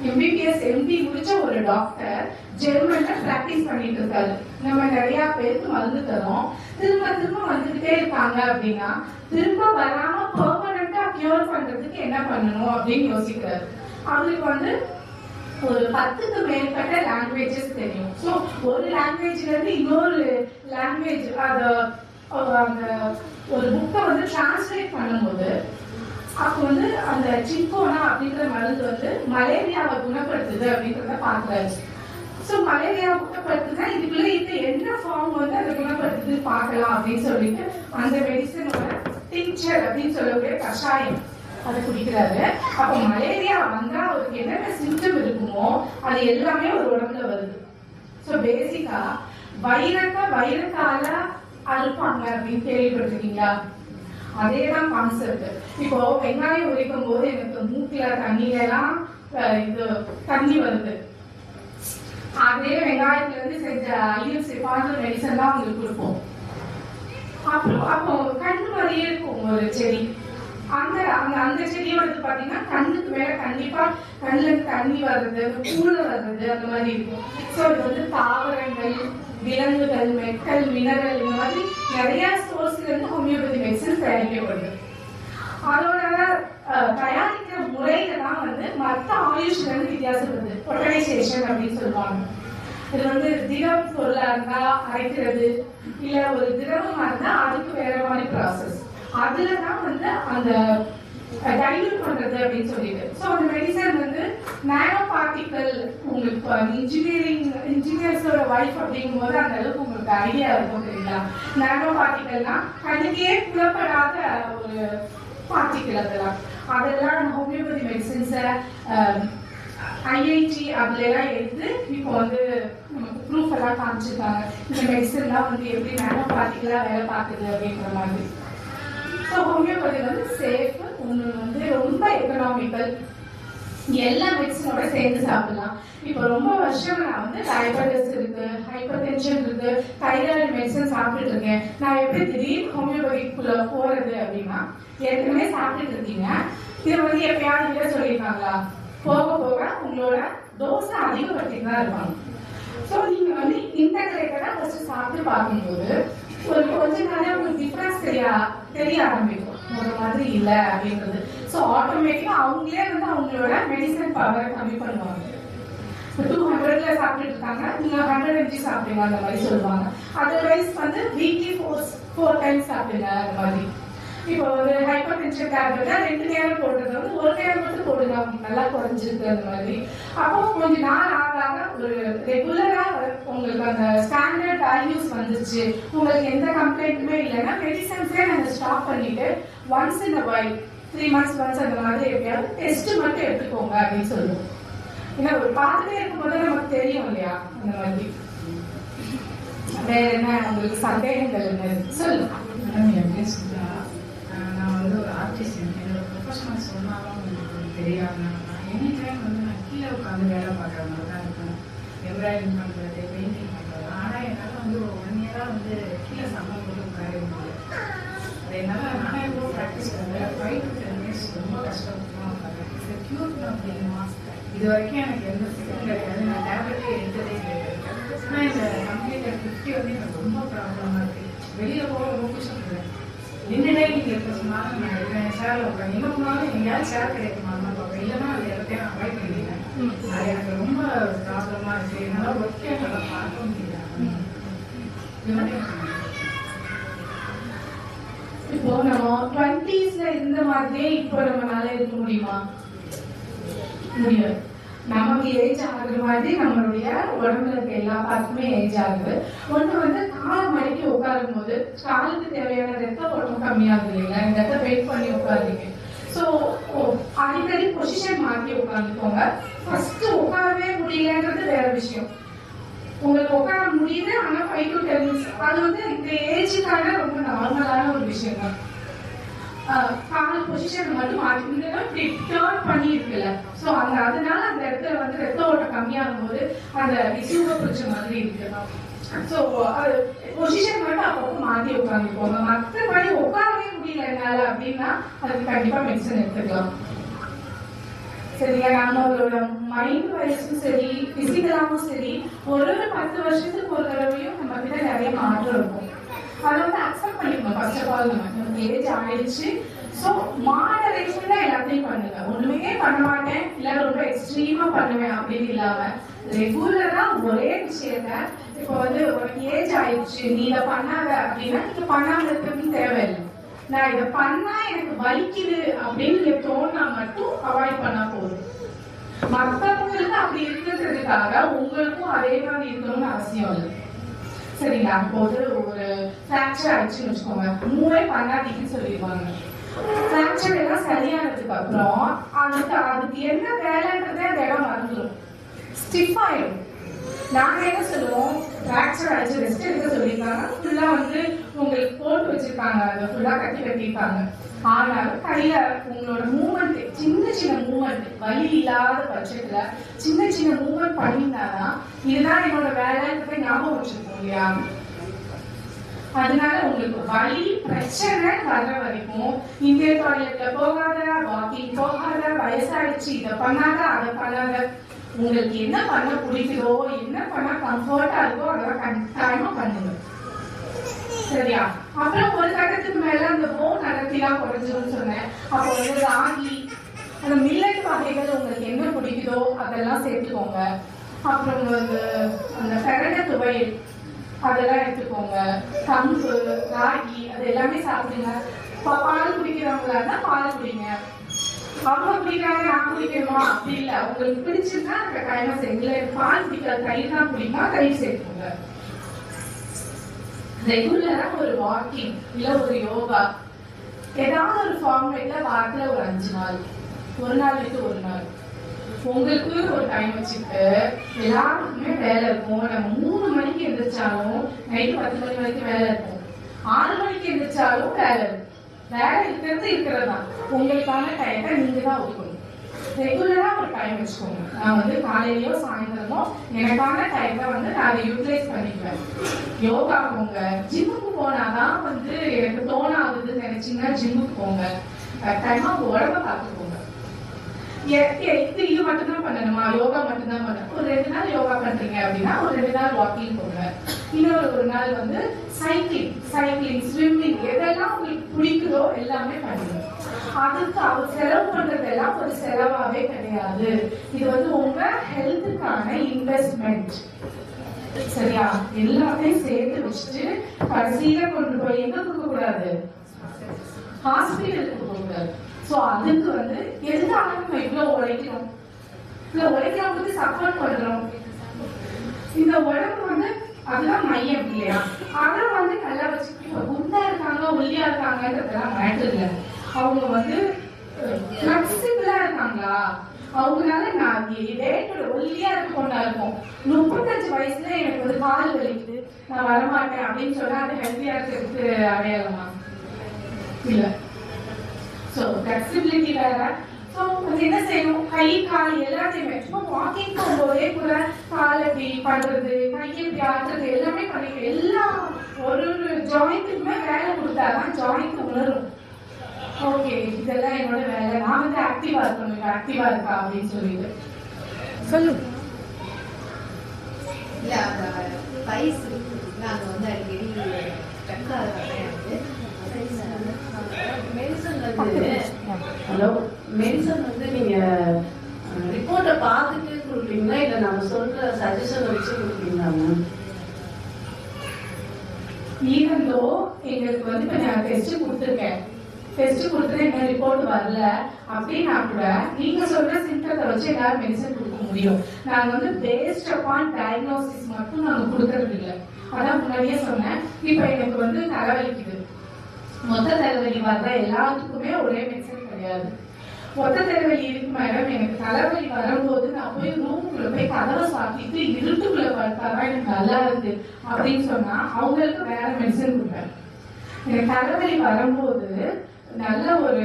எம்பிபிஎஸ் எம்பி முடிச்ச ஒரு டாக்டர், ஜெர்மன்ல பிராக்டிஸ் பண்ணிட்டு இருக்காரு. நம்ம நிறைய பேருக்கு மருந்து தரோம், திரும்ப திரும்ப வந்துகிட்டே இருக்காங்க அப்படின்னா திரும்ப வராம பெர்மனண்டா கியூர் பண்றதுக்கு என்ன பண்ணணும் அப்படின்னு யோசிக்கிறாரு. அவருக்கு வந்து ஒரு 10க்கு மேற்பட்ட லாங்குவேஜஸ் தெரியும். ஸோ ஒரு லாங்குவேஜ்ல இருந்து இன்னொரு லாங்குவேஜ் அந்த ஒரு புக்கை வந்து டிரான்ஸ்லேட் பண்ணும்போது அப்போ வந்து அந்த சிக்கோனா அப்படின்ற மருந்து வந்து மலேரியாவை குணப்படுத்துது அப்படின்றத பார்க்குறாரு. ஸோ மலேரியாவை குணப்படுத்துனா இதுக்குள்ள இது என்ன ஃபார்ம் வந்து அதை குணப்படுத்துது பார்க்கலாம் அப்படின்னு சொல்லிட்டு அந்த மெடிசனோட டிங்சர் அப்படின்னு சொல்லக்கூடிய கஷாயம் அதை குடிக்கிறாரு. அப்போ மலேரியா வந்தா அவருக்கு என்னென்ன சிம்டம் இருக்குமோ அது எல்லாமே ஒரு உடம்புல வருது. ஸோ பேசிக்கா வைரத்தால அறுப்பாங்க அப்படின்னு கேள்விப்பட்டிருக்கீங்களா? அதேதான் கான்செப்ட். இப்போ வெங்காயம் உரிக்கும் போது எனக்கு மூக்குல தண்ணியெல்லாம் இது தண்ணி வருது, அதே வெங்காயத்துல இருந்து செஞ்ச ஐஎஃப்சி மெடிசன் தான் உங்களுக்கு கொடுப்போம். அப்போ கண்ணு மாதிரியே இருக்கும் ஒரு செடி. அந்த செடியை வந்து பாத்தீங்கன்னா கண்ணுக்கு மேல கண்டிப்பா கண்ணுல தண்ணி வர்றது, கூழ வர்றது அந்த மாதிரி இருக்கும். ஸோ இது வந்து தாவரங்கள், விலங்குகள், மெட்டல், மினரல் இந்த மாதிரி நிறைய சோர்ஸ்ல இருந்து ஹோமியோபதி மெடிசன் தயாரிக்கப்படுது. அதோட தயாரிக்கிற முறையில தான் வந்து மற்ற ஆயுஷ்ல இருந்து வித்தியாசப்படுது. பொட்டனைசேஷன் அப்படின்னு சொல்லுவாங்க. இது வந்து திரவ பொருளா இருந்தா அரைக்கிறது, இல்ல ஒரு திரவமா இருந்தா அதுக்கு வேற மாதிரி ப்ராசஸ். அதுலதான் வந்து அந்த டைல்யூட் பண்றது அப்படின்னு சொல்லிட்டு. ஸோ அந்த மெடிசன் வந்து நானோ பார்ட்டிகல், உங்களுக்கு இன்ஜினியர்ஸோட வைஃப் அப்படிங்கும் போது அந்த அளவுக்கு உங்களுக்கு ஐடியா இருக்கும் தெரியுங்களா? நானோ பார்ட்டிகல்னா கண்ணுக்கே புலப்படாத ஒரு பார்ட்டிகல். அதெல்லாம் ஹோமியோபதி மெடிசன்ஸை ஐஐடி அதுல எல்லாம் எடுத்து இப்போ வந்து நமக்கு ப்ரூஃப் எல்லாம் காமிச்சிருக்காங்க. இந்த மெடிசன்லாம் வந்து எப்படி நானோ பார்ட்டிகலா வேலை பார்க்குது அப்படின்ற மாதிரி. ஸோ ஹோமியோபதி வந்து சேஃப், ஒன்று வந்து ரொம்ப எக்கனாமிக்கல், எல்லா மெடிசனோட சேர்ந்து சாப்பிடலாம். இப்போ ரொம்ப வருஷம் நான் வந்து டயபெட்டிஸ் இருக்கு, ஹைப்பர் டென்ஷன் இருக்கு, தைராய்டு மெடிசன் சாப்பிட்டுட்டு இருக்கேன். நான் எப்படி திடீர்னு ஹோமியோபதிக்குள்ள போறது அப்படின்னா, ஏற்கனவே சாப்பிட்டுட்டு இருக்கீங்க, இதை வந்து எப்பயாவது விட சொல்லியிருக்காங்களா? போக போக உங்களோட டோஸை அதிகப்படுத்திட்டு தான் இருப்பாங்க. ஸோ நீங்க வந்து இன்டகிரேட்டடா ஃபர்ஸ்ட் சாப்பிட்டு பார்க்கும்போது ஒரு கொஞ்ச நாளே உங்களுக்கு டிஃபரன்ஸ் தெரிய ஆரம்பிக்கும், ஒரு மாதிரி இல்லை அப்படின்றது. ஸோ ஆட்டோமேட்டிக்கா அவங்களே வந்து அவங்களோட மெடிசன் பவரை கம்மி பண்ணுவாங்க. 200ல சாப்பிட்டு இருக்காங்க, நீங்க 100 mg சாப்பிடுங்க அந்த மாதிரி சொல்லுவாங்க. அதர்வைஸ் வந்து வீக்லி 4 டைம்ஸ் சாப்பிடுங்க அந்த மாதிரி. இப்போ ஒரு ஹைப்பர் டென்ஷன் டேப்லெட்டா 2 நேரம் போடுறது வந்து ஒரு நேரம் மட்டும் போடுங்க, நல்லா குறைஞ்சிருக்கு அந்த மாதிரி. அப்போ கொஞ்ச நாள் ஆக ஒரு ரெகுலரா உங்களுக்கு அந்த ஸ்டாண்டர்ட் வேல்யூஸ் வந்துருச்சு, உங்களுக்கு எந்த கம்ப்ளைண்ட்டுமே இல்லைன்னா மெடிசன்ஸே நாங்கள் ஸ்டாப் பண்ணிட்டு once in a while 3 months once அந்த மாதிரி எப்படியாவது டெஸ்ட் மட்டும் எடுத்துக்கோங்க அப்படின்னு சொல்லுவோம். ஏன்னா ஒரு பார்த்துட்டே இருக்கும்போது நமக்கு தெரியும் இல்லையா அந்த மாதிரி. வேற என்ன உங்களுக்கு சந்தேகங்கள் என்ன சொல்லுங்க. எப்படி சொல்றா, நான் வந்து ஒரு ஆர்டிஸ்ட், என்னோட ப்ரொஃபஷனல் சொன்னாலும் உங்களுக்கு தெரியாம எனி டைம் வந்து நான் கீழே உட்காந்து வேலை பார்க்குற மாதிரி தான் இருக்கேன். எம்ப்ராய்டிங் பண்ணுறது, பெயிண்டிங் பண்ணுறது. ஆனால் என்னால் வந்து ஒரு 1 year வந்து கீழே சம்பளம் போட்டு உட்கார முடியல. அது என்னால் நானே எவ்வளோ ப்ராக்டிஸ் பண்ணுறேன், 5 to 10 minutes ரொம்ப கஷ்டப்பட்டுதான் உட்காரேன். இது க்யூர் அப்படின்னா இது வரைக்கும் எனக்கு எந்த சிக்கலும் கிடையாது, நான் டேப்லெட்டே எடுத்ததே கிடையாது. ஆனால் இந்த கம்ப்ளீட்டர் 50 வந்து எனக்கு ரொம்ப ப்ராப்ளமாக இருக்குது. வெளியில் போக ரொம்ப சொல்கிறேன், நின்றுடே நீங்கள் எப்போ சொன்னாலும் நான் இருக்கேன், சேரில் உட்காந்து எங்கே போனாலும் எங்கேயாவது சேர் கிடைக்குமா பார்ப்பேன், இல்லைன்னா அது எல்லாத்தையும் நான் அவாய்ட் பண்ணிடுறேன். அது எனக்கு ரொம்ப ப்ராப்ளமாக இருக்குது, என்னால் ஒர்க்கே நல்லா பார்க்க முடியல. இப்போ நம்ம 20sல இருந்த மாதிரியே இப்போ நம்மளால இருக்க முடியுமா? முடியாது. நமக்கு ஏஜ் ஆகுற மாதிரி நம்மளுடைய உடம்புல இருக்க எல்லா பார்ட்டுமே ஏஜ் ஆகுது. ஒண்ணு வந்து கால் மணிக்கு உட்காரும் போது காலுக்கு தேவையான ரத்த ஓட்டம் கம்மியாகுது இல்லைங்களா? இந்த இடத்த வெயிட் பண்ணி உட்காருங்க. ஸோ ஸோ அடிக்கடி பொசிஷன் மாற்றி உட்காந்துக்கோங்க. ஃபர்ஸ்ட் உட்காரவே முடியலன்றது வேற விஷயம். உங்களுக்கு உட்கார முடியுது, ஆனா 5 to 10 minutes அது வந்து இந்த ஏஜுக்கான ரொம்ப நார்மலான ஒரு விஷயம் தான். கால் பொசிஷன் மட்டும் மாற்றிக்கிட்டு இப்படி டர்ன் பண்ணி இருக்குல்ல, ஸோ அதனால அந்த இடத்துல வந்து ரத்த ஓட்டம் கம்மியாகும் போது அந்த விசுவ பிடிச்ச மாதிரி இருக்கு. ஸோ அது பொசிஷன் மட்டும் அப்பப்போ மாற்றி உட்காந்துக்கோங்க. மற்றபடி உட்காரவே முடியல என்னால அப்படின்னா அதுக்கு கண்டிப்பா மெடிசன் எடுத்துக்கலாம். சரியா? நம்மளோட மைண்ட் வைஸும் சரி, பிசிக்கலாவும் சரி, ஒரு 10 வருஷத்துக்கு ஒரு தடவையும் நம்ம கிட்ட நிறைய மாற்றம் இருக்கும். அதை வந்து அக்செப்ட் பண்ணிக்கணும். ஃபர்ஸ்ட் ஆஃப் ஆல் நமக்கு ஏஜ் ஆயிடுச்சு. ஸோ மாடரேஷன்ல எல்லாத்தையும் பண்ணுங்க. ஒண்ணுமே பண்ண மாட்டேன் இல்ல ரொம்ப எக்ஸ்ட்ரீமா பண்ணுவேன் அப்படின்னு இல்லாம ரெகுலரா ஒரே விஷயத்த, இப்போ வந்து உனக்கு ஏஜ் ஆயிடுச்சு நீ இதை பண்ணாத அப்படின்னா நீங்க பண்ணாம இருக்கிறதுக்கு தேவையில்லை. நான் இதை பண்ணா எனக்கு வலிக்குது அப்படின்னு தோணா மட்டும் அவாய்ட் பண்ணா போதும். மற்றவங்களுக்கு அப்படி இருக்கிறதுக்காக உங்களுக்கும் அதே மாதிரி இருக்கணும்னு அவசியம் இல்லை. சரிங்களா? போது ஒரு ஃப்ராக்சர் ஆயிடுச்சுன்னு வச்சுக்கோங்க, மூவே பண்ணாதீங்கன்னு சொல்லிடுவாங்க. ஃப்ராக்சர் எல்லாம் சரியானதுக்கு அப்புறம் அதுக்கு என்ன வேலைன்றதே அந்த இடம் மறந்துடும், ஸ்டிஃப் ஆயிடும். நாங்க என்ன சொல்லுவோம், ஃப்ராக்சர் ஆயிடுச்சு ரெஸ்ட் எடுக்க சொல்லியிருக்காங்க, ஃபுல்லா வந்து உங்களுக்கு போட்டு வச்சிருக்காங்க, அதை ஃபுல்லா கட்டி கட்டியிருக்காங்க. ஆனாலும் கையில உங்களோட மூவ்மெண்ட், சின்ன சின்ன மூவ்மெண்ட், வலி இல்லாத பட்சத்துல சின்ன சின்ன மூவ்மெண்ட் பண்ணியிருந்தாதான் இதுதான் என்னோட வேலைன்றதை ஞாபகம் வச்சிருக்கோம் இல்லையா? அதனால உங்களுக்கு வலி பிரச்சனை வர்ற வரைக்கும் இந்தியன் டாய்லெட்ல போகாத, வாக்கிங் போகாத, வயசாயிடுச்சு இதை பண்ணாத அதை பண்ணாத, உங்களுக்கு என்ன பண்ண பிடிக்குதோ என்ன பண்ண கம்ஃபர்டா இருக்கோ அதெல்லாம் கட்டாயமா பண்ணுங்க. சரியா? அப்புறம் ஒரு கட்டத்துக்கு மேல அந்த போன் அடர்த்திலாம் குறைஞ்சிரும்னு சொன்னேன். அப்போ வந்து ராகி, அந்த மில்லட் வகைகள் உங்களுக்கு என்ன பிடிக்குதோ அதெல்லாம் சேர்த்துக்கோங்க. அப்புறம் வந்து அந்த பெரண்டை துவையல் அதெல்லாம் எடுத்துக்கோங்க. கம்பு, ராகி அது எல்லாமே சாப்பிடுங்க. பால் குடிக்கிறவங்களா இருந்தா பால் குடிங்க. அவங்க குடிக்கிறாங்க நான் குடிக்கணுமா அப்படி இல்லை, உங்களுக்கு பிடிச்சிருந்தா அந்த கையில செய்யல. பால் குடிக்காத தயிர் தான் குடிக்குமா, தயிர் சேர்த்துக்கோங்க. ரெகுலரா ஒரு வாக்கிங் இல்ல ஒரு யோகா ஏதாவது ஒரு ஃபார்மேட்ல வாரத்துல ஒரு 5 நாள், ஒரு நாள் விட்டு ஒரு நாள் உங்களுக்கு ஒரு டைம் வச்சுட்டு. எல்லாருக்குமே வேலை இருக்கும். நம்ம 3 மணிக்கு எந்திரிச்சாலும் நைட்டு 10 மணி வரைக்கும் வேலை இருக்கும். 6 மணிக்கு எந்திரிச்சாலும் வேலை இருக்கும். வேலை இருக்கிறது தான். உங்களுக்கான டயத்தை நீங்க தான் ஒதுக்கணும். ரெகுலரா ஒரு டைம் வச்சுக்கோங்க. நான் வந்து காலையிலயோ சாயந்தரமோ எனக்கான டைத்தை வந்து நான் அதை யூட்டிலைஸ் பண்ணிக்குவேன். யோகா போங்க, ஜிம்முக்கு போனாதான் வந்து எனக்கு தோணாகுதுன்னு நினைச்சீங்கன்னா ஜிம்முக்கு போங்க. கட்டாயமா உங்க உடம்ப பார்த்துக்கோங்க. இது மட்டும்தான் பண்ணணுமா, யோகா மட்டும்தான் பண்ணணும்? ஒரு 2 நாள் யோகா பண்றீங்க அப்படின்னா ஒரு 2 நாள் வாக்கிங் போங்க. இன்னொரு நாள் வந்து சைக்கிளிங், ஸ்விம்மிங், எதெல்லாம் உங்களுக்கு பிடிக்குதோ எல்லாமே பண்ணுங்க. அதுக்கு அவர் செலவு பண்றதெல்லாம் ஒரு செலவாவே கிடையாது. இது வந்து உங்க ஹெல்த்துக்கான இன்வெஸ்ட்மெண்ட். சரியா? எல்லாத்தையும் சேர்த்து வச்சுட்டு கடைசியில கொண்டு போய் எங்க கொடுக்க கூடாது, ஹாஸ்பிட்டலுக்கு கொடுக்க கூடாது. சோ அதுக்கு வந்து எதுக்காக நம்ம இவ்வளவு உழைக்கிறோம், இல்ல உழைக்கிறோம் பத்தி சப்போர்ட் பண்றோம். இந்த உடம்பு வந்து அதுதான் மையம் இல்லையா? அதை வந்து நல்லா வச்சுக்கிட்டு குண்டா இருக்காங்க ஒல்லியா இருக்காங்கன்றதெல்லாம் மேட்டர் இல்லை. அவங்க வந்து பிளெக்சிபிளா இருக்காங்களா, அவங்களால நான் டேட்டோட ஒல்லியா இருக்க பொண்ணா இருக்கும், 35 வயசுல எனக்கு வந்து கால் வலிக்குது நான் வரமாட்டேன் அப்படின்னு சொன்னா அது ஹெல்த்தியா இருக்கிறதுக்கு அடையாளமா? இல்ல. ஸோ ஃபிளெக்சிபிலிட்டி வேற. ஸோ என்ன செய்யணும், கை கால் எல்லாத்தையுமே சும்மா வாக்கிங் போகும்போதே கூட கால் எப்படி பண்றது, கையை எப்படி ஆட்டுறது எல்லாமே பண்ணிக்க. எல்லாம் ஒரு ஜாயிண்ட்டுக்குமே வேலை கொடுத்தாதான் ஜாயிண்ட் உணரும். ஓகே இதெல்லாம் என்னோட வேலை, நான் வந்து ஆக்டிவா இருக்கணும், ஆக்டிவா இருக்கா அப்படின்னு சொல்லிட்டு சொல்லுங்க. இல்ல அந்த பைஸ் நாங்க வந்து அடிக்கடி மெடிசன் வந்து நீங்க ரிப்போர்ட்டை பார்த்துட்டு கொடுப்பீங்களா இல்ல நம்ம சொல்ற சஜஷன் வச்சு கொடுப்பீங்களா மேம்? ஈவன்தோ எங்களுக்கு வந்து இப்ப நான் டெஸ்ட் கொடுத்துருக்கேன், டெஸ்ட் கொடுத்துட்டு என்ன ரிப்போர்ட் வரல அப்படின்னா கூட நீங்க சொல்ற சிம்டத்தை வச்சு எல்லாரும் மெடிசன் கொடுக்க முடியும். நாங்க வந்து பேஸ்ட் அப்பான் டயக்னோசிஸ் மட்டும் நாங்க கொடுக்கறது இல்லை. அதான் முன்னாடியே சொன்னேன். இப்ப எனக்கு வந்து தலைவலிக்குது, மொத்த தலைவலி வர்ற எல்லாத்துக்குமே ஒரே மெடிசன் கிடையாது. ஒத்த தலைவலி இருக்கு மேடம், எனக்கு தலைவலி வரும்போது நான் போய் ரூமுக்குள்ள போய் கதவை சாத்திட்டு இருட்டுக்குள்ள படுத்தாதான் எனக்கு நல்லா இருக்கு அப்படின்னு சொன்னா அவங்களுக்கு வேற மெடிசன் கொடுப்பேன். எனக்கு தலைவலி வரும்போது நல்ல ஒரு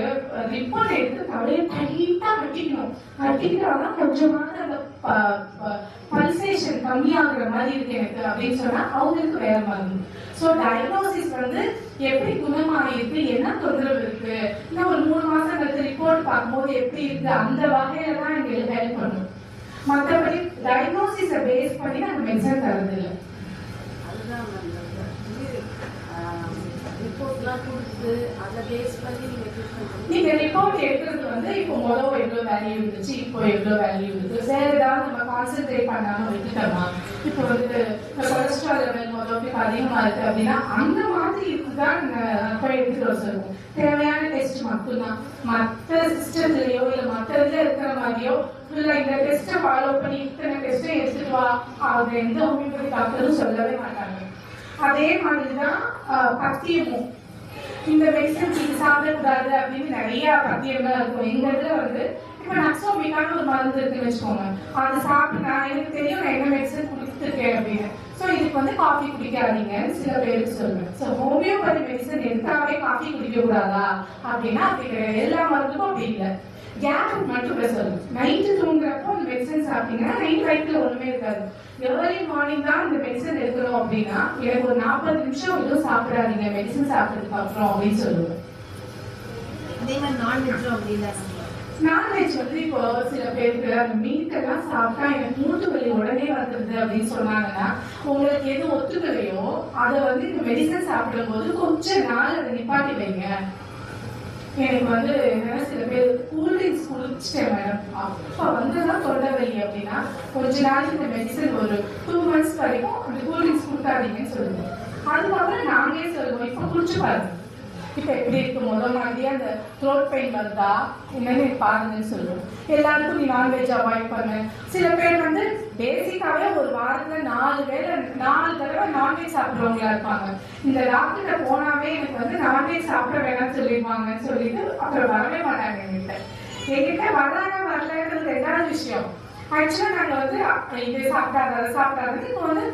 ரிப்போர்ட் எடுத்து தலையை டைட்டா கட்டிக்கிட்டாதான் கொஞ்சமாவது அந்த பல்சேஷன் கம்மியாகிற மாதிரி இருக்கு எனக்கு அப்படின்னு சொன்னா அவங்களுக்கு வேற மாதிரி. ஸோ டயக்னோசிஸ் வந்து எப்படி குணமாயிருக்கு, என்ன தொந்தரவு இருக்கு, இன்னும் ஒரு 3 மாசம் கழிச்சு ரிப்போர்ட் பார்க்கும்போது எப்படி இருக்கு, அந்த வகையில தான் எங்களுக்கு ஹெல்ப் பண்ணும். மற்றபடி டயக்னோசிஸை பேஸ் பண்ணி நாங்கள் மெடிசன் தரது இல்லை. நீங்க ரிப்போர்ட் எடுக்கிறது வந்து இப்போ முதல் எவ்வளவு வேல்யூ இருந்துச்சு, இப்போ எவ்வளவு வேல்யூ இருக்கு, வேற ஏதாவது நம்ம கான்சென்ட்ரேட் பண்ணாம விட்டுட்டோமா, இப்போ வந்து கொலஸ்ட்ரால் லெவல் முதல் அதிகமா இருக்கு அப்படின்னா அந்த மாதிரி இருக்குதான் போய் எடுத்துட்டு வர சொல்லுவோம். தேவையான டெஸ்ட் மட்டும்தான். மற்ற சிஸ்டம்லயோ இல்ல மற்றதுல இருக்கிற மாதிரியோ இல்ல இந்த டெஸ்ட்டை ஃபாலோ பண்ணி இத்தனை டெஸ்ட்டை எடுத்துட்டு வா அவங்க எந்த ஹோமியோபதி டாக்டரும் சொல்லவே மாட்டாங்க. அதே மாதிரிதான் பத்தியமும், இந்த மெடிசன் இது சாப்பிடக்கூடாது அப்படின்னு நிறைய பத்தியம்லாம் இருக்கும். எங்க இதுல வந்து இப்ப நக்ஸோபிக்கான ஒரு மருந்து இருக்குன்னு வச்சுக்கோங்க, அது சாப்பிட்டு நான் எனக்கு தெரியும் நான் என்ன மெடிசன் குடிச்சிருக்கேன் அப்படின்னு. ஸோ இதுக்கு வந்து காஃபி குடிக்காதீங்கன்னு சில பேருக்கு சொல்லுவேன். ஸோ ஹோமியோபதி மெடிசன் எடுத்தாவே காஃபி குடிக்க கூடாதா அப்படின்னா அப்படி கிடையாது. எல்லா மருந்துக்கும் அப்படி இல்லை. கேப் மட்டும் சொல்லுங்க. நைட்டு தூங்குறப்போ அந்த மெடிசன் சாப்பிட்டீங்கன்னா நைட் வயிற்றுல ஒண்ணுமே இருக்காது. ஏர்லி மார்னிங் தான் இந்த மெடிசன் எடுக்கணும் அப்படின்னா எனக்கு ஒரு 40 நிமிஷம் எதுவும் சாப்பிடாதீங்க மெடிசன் சாப்பிட்டதுக்கு அப்புறம் அப்படின்னு சொல்லுவேன். அதே மாதிரி நான்வெஜ்ஜும் அப்படிதான். நான்வெஜ் வந்து இப்போ சில பேருக்கு அந்த மீட் எல்லாம் சாப்பிட்டா எனக்கு மூட்டு வலி உடனே வந்துருது அப்படின்னு சொன்னாங்கன்னா உங்களுக்கு எது ஒத்துக்கலையோ அதை வந்து இந்த மெடிசன் சாப்பிடும் போது கொஞ்ச நாள் அதை நிப்பாட்டி வைங்க. எனக்கு வந்து என்னன்னா சில பேர் கூல்ட்ரிங்க்ஸ் குடிச்சிட்டேன் மேடம், அப்ப வந்துதான் தொண்டை வலி அப்படின்னா கொஞ்ச நாளைக்கு இந்த மெடிசன் ஒரு 2 months வரைக்கும் அந்த கூல்ட்ரிங்க்ஸ் கொடுக்காதீங்கன்னு சொல்லுவோம். அதுக்கப்புறம் நாங்களே சொல்லுவோம் இப்ப குடிச்சு பாருங்க இப்ப எப்படி இருக்கு, முதல் மாதிரியே அந்த த்ரோட் பெயின் வருதா என்னன்னு பாருங்கன்னு சொல்லுவோம். எல்லாருக்கும் நீ நான்வெஜ் அவாய்ட் பண்ணு. சில பேர் வந்து பேசிக்காவே ஒரு வாரத்துல 4 தடவை நான்வெஜ் சாப்பிடுறவங்களா இருப்பாங்க. இந்த டாக்டர்கிட்ட போனாவே எனக்கு வந்து நான்வெஜ் சாப்பிட வேணாம்னு சொல்லிடுவாங்கன்னு சொல்லிட்டு அப்புறம் வரவே மாட்டாங்க என்கிட்ட வர்றாங்க வரலன்றது 2வது விஷயம். ஆக்சுவலா நாங்க வந்து இது சாப்பிடாத அதை சாப்பிடாதது இப்போ வந்து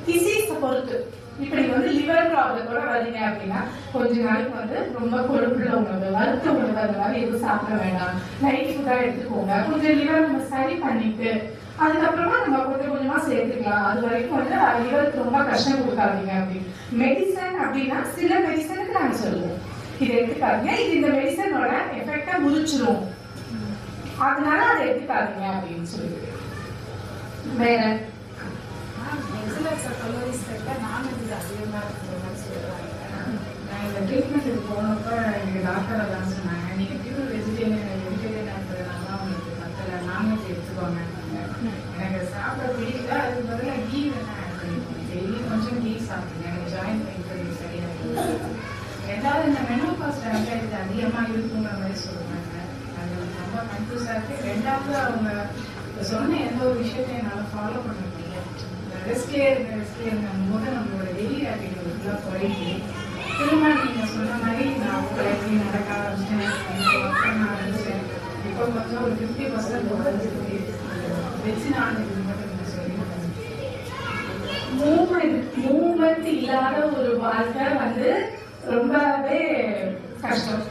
டிசீஸை பொறுத்து இப்ப நீங்க வந்து லிவர் ப்ராப்ளத்தோட வரீங்க அப்படின்னா கொஞ்ச நாளைக்கு வந்து ரொம்ப கொழுப்புள்ள உணவு, வறுத்த உணவு அந்த மாதிரி எதுவும் சாப்பிட வேண்டாம், லைட் ஃபுட்டா எடுத்துக்கோங்க. கொஞ்சம் லிவர் நம்ம சரி பண்ணிட்டு அதுக்கப்புறமா நம்ம கொஞ்சம் கொஞ்சமா சேர்த்துக்கலாம். அது வரைக்கும் வந்து லிவருக்கு ரொம்ப கஷ்டம் கொடுக்காதீங்க அப்படின்னு. மெடிசன் அப்படின்னா சில மெடிசனுக்கு நாங்க சொல்லுவோம் இது எடுத்துக்காதீங்க, இது இந்த மெடிசனோட எஃபெக்டா முறிச்சிரும், அதனால அதை எடுத்துக்காதீங்க அப்படின்னு சொல்லிட்டு. வேற நான் இந்த ட்ரீட்மெண்ட்டுக்கு போனப்ப எனக்கு டாக்டர் தான் சொன்னாங்க, நீங்க பியூர் வெஜிடேரியன் இருக்கிறதுனால உங்களுக்கு மற்ற நான்வெஜ் எடுத்துக்கோங்க. எனக்கு சாப்பிட பிடிக்கல, அதுக்கு பதிலாக கீ வேணா ஆட் பண்ணிக்கோங்க, டெய்லி கொஞ்சம் கீ சாப்பிடுங்க, எனக்கு ஜாயின் பண்ணி சரியாக. ரெண்டாவது இந்த மெனோபாஸ் டேப்லெட் அதிகமாக இருக்குங்கிற மாதிரி சொல்லுவாங்க, அது ரொம்ப கன்ஃபியூஸாக இருக்கு. ரெண்டாவது அவங்க சொன்ன எந்த ஒரு விஷயத்தையும் என்னால் ஃபாலோ பண்ண முடியாது. ரெஸ்ட்லேயே போது நம்மளோட டெய்லி ஆக்டிவிட்டிஸ்லாம் குறையுது. திரும்ப நீங்கள் சொன்ன மாதிரி நான் எப்படி நடக்க ஆரம்பிச்சேன். இப்போ கொஞ்சம் ஒரு 50% குறைஞ்சிருக்கு. வச்சு நான் மட்டும் சொல்லி மூவ்மெண்ட் இல்லாத ஒரு வாழ்க்கை வந்து ரொம்பவே கஷ்டம்.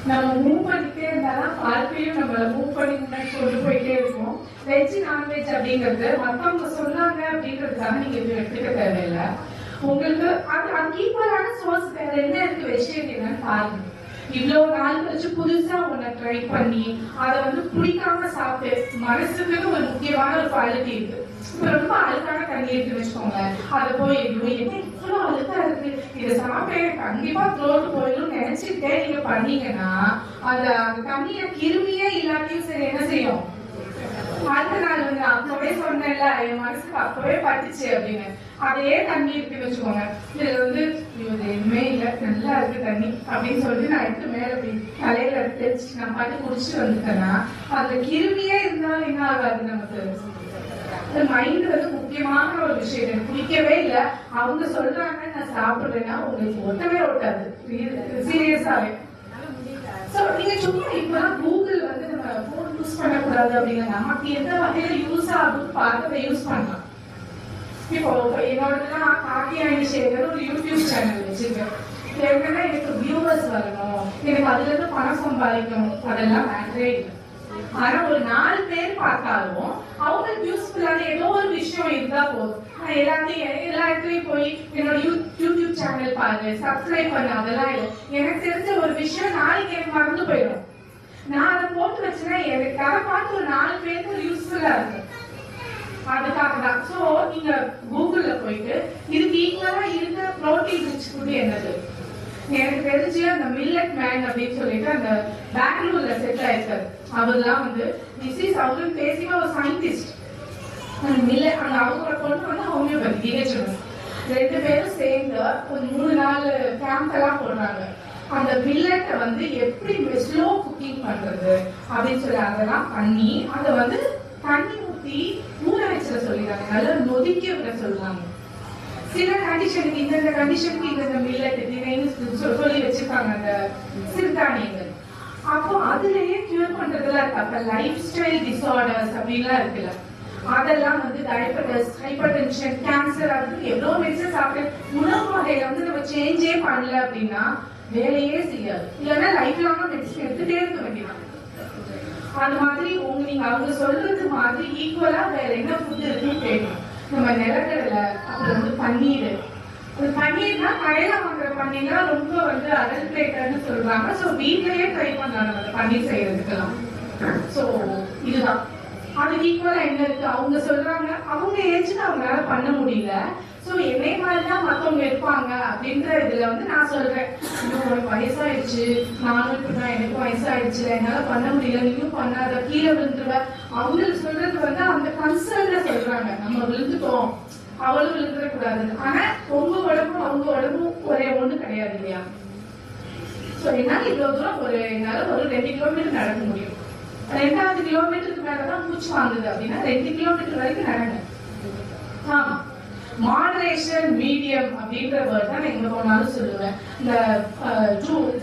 நம்ம மூவ் பண்ணிட்டே இருந்தாலும் வாழ்க்கையும் நம்மள மூவ் பண்ணி முன்னாடி கொண்டு போயிட்டே இருக்கும். வெஜ் நான்வெஜ் அப்படிங்கிறது மற்றவங்க சொன்னாங்க அப்படிங்கிறதுக்காக நீங்க இது எடுத்துக்க தேவையில்லை. உங்களுக்கு அது ஈக்குவலான சோர்ஸ் வேற என்ன இருக்கு வெஜிடேரியன் பாருங்க. இவ்வளவு நாள் கழிச்சு புதுசா ஒன்ன ட்ரை பண்ணி அதை வந்து பிடிக்காம சாப்பிட்டு மனசுக்கு ஒரு முக்கியமான ஒரு குவாலிட்டி இருக்கு. இப்ப ரொம்ப அழுக்கான தண்ணி இருக்குன்னு வச்சுக்கோங்க, அதை போய் இவ்வளவு அழுக்கா இருக்கு இதை சாப்பிட்டு கண்டிப்பா த்ரோட் போயிடும் நினைச்சுட்டே நீங்க பண்ணீங்கன்னா அந்த தண்ணிய கிருமியே இல்லாட்டியும் சரி என்ன செய்யும், அடுத்த நாள் வந்து அப்பவே சொன்னேன்ல என் மனசுக்கு அப்பவே பட்டுச்சு அப்படின்னு அதே தண்ணி இருக்குன்னு வச்சுக்கோங்க, இதுல வந்து எதுவுமே இல்லை நல்லா இருக்கு தண்ணி அப்படின்னு சொல்லிட்டு நான் எடுத்து மேல தலையில தெரிச்சு நான் பாட்டு குடிச்சிட்டு வந்துட்டேன்னா அதுல கிருமியே இருந்தாலும் என்ன ஆகாது நமக்கு. மைண்ட் வந்து முக்கியமான ஒரு விஷயம். எனக்கு பிடிக்கவே இல்லை அவங்க சொல்றாங்க நான் சாப்பிடுறேன்னா உங்களுக்கு ஒட்டவே ஒட்டாது சீரியஸாவே. சோ நீங்க சும்மா இப்பதான் கூகுள் வந்து நம்ம போன் யூஸ் பண்ணக்கூடாது அப்படிங்கிற நமக்கு எந்த வகையில யூஸ் ஆகும்னு பார்த்து அதை யூஸ் பண்ணலாம். இப்போ என்னோடதுலாம் காக்கியாணி சேகர் ஒரு யூடியூப் சேனல் வச்சிருக்கேன். என்னன்னா எனக்கு வியூவர்ஸ் வரணும், எனக்கு அதுல இருந்து பணம் சம்பாதிக்கணும், அதெல்லாம் மேட்டரே இல்லை. ஆனா ஒரு 4 பேர் பார்த்தாலும் அவங்களுக்கு யூஸ்ஃபுல்லான ஏதோ ஒரு விஷயம் இருந்தா போதும். நான் எல்லா இடத்துலயும் போய் என்னோட யூடியூப் சேனல் பாரு, சப்ஸ்கிரைப் பண்ண, அதெல்லாம் இல்லை. எனக்கு தெரிஞ்ச ஒரு விஷயம் நாளைக்கு எனக்கு மறந்து போயிடும். நான் அதை போட்டு வச்சுன்னா எனக்கு அதை பார்த்து ஒரு 4 பேருக்கு யூஸ்ஃபுல்லா இருக்கும். அதுக்காக தான். ஸோ நீங்க கூகுள்ல போயிட்டு இதுக்கு ஈக்குவலா இருக்க ப்ரோட்டீன் ரிச் ஃபுட் என்னது, எனக்கு தெரிஞ்சு அந்த மில்லட் மேன் அப்படின்னு சொல்லிட்டு அந்த பெங்களூர்ல செட்டில் ஆயிருக்காரு. அவர்லாம் வந்து அவரு பேசிவா ஒரு சயின்டிஸ்ட். மில்லட் அந்த அவங்களோட பொண்ணு வந்து ஹோமியோபதி டிஹெச்எம்எஸ். 2 பேரும் சேர்ந்து ஒரு 3 நாள் கேம்ப் எல்லாம் போடுறாங்க. அந்த மில்லட்டை வந்து எப்படி ஸ்லோ குக்கிங் பண்றது அப்படின்னு சொல்லி அதெல்லாம் பண்ணி அதை வந்து தண்ணி ஊற்றி ஊற வச்சிட சொல்லிடுறாங்க, நல்லா நொதிக்க விட சொல்றாங்க. சில கண்டிஷனுக்கு இந்த கண்டிஷனுக்கு இந்த மில்லட் சொல்லி வச்சிருக்காங்க அந்த சிறுதானியங்கள். அப்போ அதுலயே கியூர் பண்றதுல இருக்க லைஃப் ஸ்டைல் டிசார்டர்ஸ் அப்படின்லாம் இருக்குல்ல, அதெல்லாம் வந்து டயபெட்டிஸ், ஹைப்பர் டென்ஷன், கேன்சர், அதுக்கு எவ்வளவு மெடிசன் சாப்பிட்டு உணவு வகையில வந்து நம்ம சேஞ்சே பண்ணல அப்படின்னா வேலையே செய்யாது. இல்லைன்னா லைஃப் லாங்கா மெடிசன் எடுத்துட்டே இருக்க வேண்டியதான். அது மாதிரி நீங்க அவங்க சொல்றது மாதிரி ஈக்குவலா வேற என்ன ஃபுட் இருக்குன்னு கேட்கணும். நம்ம நிலக்கடலை, அப்புறம் வந்து பன்னீர். பன்னீர்னா கடையில வாங்குற பன்னீர்னா ரொம்ப வந்து அடல்ட்ரேட்டட்னு சொல்றாங்க. ஸோ வீட்லயே ட்ரை பண்ணலாம் நம்ம பன்னீர் செய்யறதுக்கெல்லாம். ஸோ இதுதான் அதுக்கு ஈக்குவலா என்ன இருக்கு அவங்க சொல்றாங்க. அவங்க ஏஜ்க்கு அவங்களால பண்ண முடியல. ஸோ என்னை மாதிரிதான் மற்றவங்க இருப்பாங்க அப்படின்ற இதுல வந்து நான் சொல்றேன், உனக்கு வயசாயிடுச்சு, நானும் இப்படிதான், எனக்கு வயசாயிடுச்சு, என்னால பண்ண முடியல, நீயும் பண்ணாத, கீழே விழுந்துருவ. அவங்களுக்கு சொல்றது வந்து அந்த கன்சர்ன்ல சொல்றாங்க, நம்ம விழுந்துட்டோம், அவளும் விழுந்துடக்கூடாது. ஆனா உங்க உடம்பும் அவங்க உடம்பும் ஒரே ஒண்ணு கிடையாது இல்லையா? ஸோ என்னால இவ்வளவு தூரம் என்னால ஒரு 2 கிலோமீட்டர் நடக்க முடியும். 2வது கிலோமீட்டருக்கு மேலதான் மூச்சு வாங்குது அப்படின்னா 2 கிலோமீட்டர் வரைக்கும் நடங்க. ஆமா, மாடரேஷன், மீடியம் அப்படின்ற வேர்ட் தான் எங்க போனாலும் சொல்லுவேன். இந்த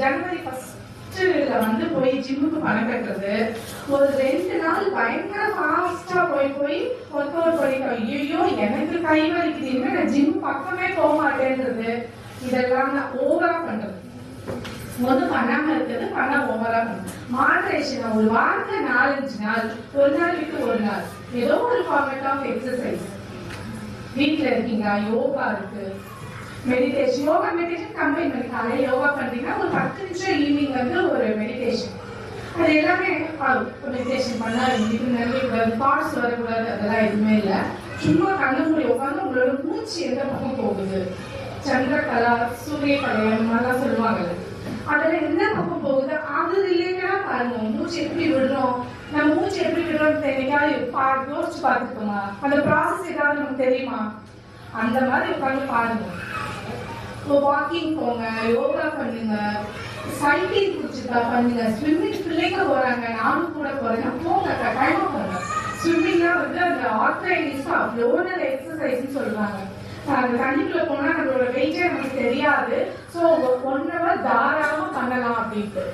ஜனவரி 1ல வந்து போய் ஜிம்முக்கு பணம் கட்டுறது, ஒரு 2 நாள் பயங்கர ஃபாஸ்டா போய் ஒர்க் அவுட் பண்ணிட்டு ஐயோ எனக்கு கை வலிக்குது, இனிமே நான் ஜிம் பக்கமே போக மாட்டேன்றது, இதெல்லாம் ஓவரா பண்றது. ஒன்றும் பண்ணாம இருக்கிறது, பண்ண ஓவரா பண்றது. மாடரேஷன் ஒரு வாரத்துல 4-5 நாள், ஒரு நாள் விட்டு ஒரு நாள் ஏதோ ஒரு ஃபார்மேட் ஆஃப் எக்ஸசைஸ். வீட்டுல இருக்கீங்க, யோகா இருக்கு, மெடிடேஷன், யோகா மெடிடேஷன் கம்பைன் பண்ணி காலையில யோகா பண்றீங்கன்னா ஒரு 10 நிமிஷம் ஈவினிங் வந்து ஒரு மெடிடேஷன். அது எல்லாமே மெடிடேஷன் பண்ணா இது நிறைய தாட்ஸ் வரக்கூடாது, அதெல்லாம் எதுவுமே இல்லை. சும்மா கண்ண மூடி உட்காந்து உங்களோட மூச்சு எந்த பக்கம் போகுது, சந்திரகலா, சூரிய கலையம் மாதிரிலாம் சொல்லுவாங்கல்ல, அதுல என்ன பக்கம் போகுது அது ரிலேட்டடா பாருங்க. மூச்சு எப்படி விடுறோம், நம்ம மூச்சு எப்படி விடுறோம் என்னைக்காவது யோசிச்சு பார்த்துக்கோமா? அந்த ப்ராசஸ் ஏதாவது நமக்கு தெரியுமா? அந்த மாதிரி உட்காந்து பாருங்க. வாக்கிங் போங்க, யோகா பண்ணுங்க, சைக்கிள் குடிச்சுக்கா பண்ணுங்க, ஸ்விம்மிங் பிள்ளைங்க போறாங்க, நானும் கூட போறேன், போங்க, கட்டாயமா போங்க. ஸ்விம்மிங்னா வந்து அந்த ஆர்த்ரைட்டிஸ் அவ்வளோ எக்ஸசைஸ் சொல்றாங்க. அந்த தண்ணிக்குள்ள போனா நம்மளோட வெயிட்டே நமக்கு தெரியாது. ஸோ 1 hour தாராளமா பண்ணலாம் அப்படின்ட்டு.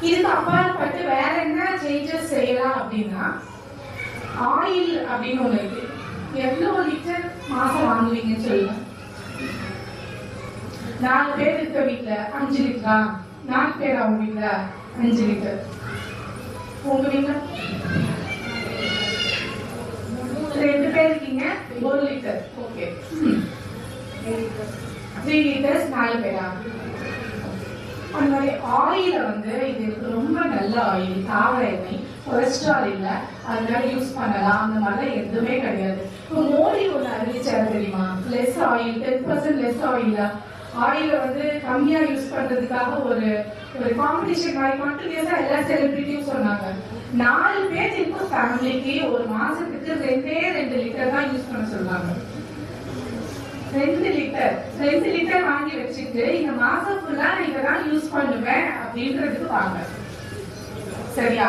இதுக்கு அப்பாற்பட்டு வேற என்ன சேஞ்சஸ் செய்யலாம் அப்படின்னா, ஆயில் அப்படின்னு ஒண்ணு இருக்கு. எவ்வளவு லிட்டர் மாசம் வாங்குவீங்கன்னு சொல்லுங்க. 4 பேர் இருக்க வீட்டுல 5 லிட்டரா? 4 பேர் அவங்க வீட்டுல 5 லிட்டர். உங்க வீட்டுல 2 பேர் இருக்கீங்க, 1 லிட்டர். ஓகே, 3 லிட்டர்ஸ் 4 பேரா? அந்த மாதிரி ஆயில வந்து இது ரொம்ப நல்ல ஆயில், தாவர எண்ணெய், கொலஸ்ட்ரால் இல்லை, அதனால யூஸ் பண்ணலாம். அந்த மாதிரிலாம் எதுவுமே கிடையாது. இப்போ மோடி ஒன்று அறிவிச்சாரு தெரியுமா, லெஸ் ஆயில், 10% லெஸ் ஆயிலா. ஆயில வந்து கம்மியா யூஸ் பண்றதுக்காக ஒரு காம்படிஷன் மாதிரி கண்டினியூஸா எல்லா செலிபிரிட்டியும் சொன்னாங்க. 4 பேர் இருக்கும் ஃபேமிலிக்கு ஒரு மாசத்துக்கு 2 லிட்டர் தான் யூஸ் பண்ண சொல்றாங்க. 2 லிட்டர் வாங்கி வச்சுட்டு இந்த மாசம் ஃபுல்லா நான் இதெல்லாம் யூஸ் பண்ணுவேன் அப்படின்றதுக்கு வாங்க. சரியா?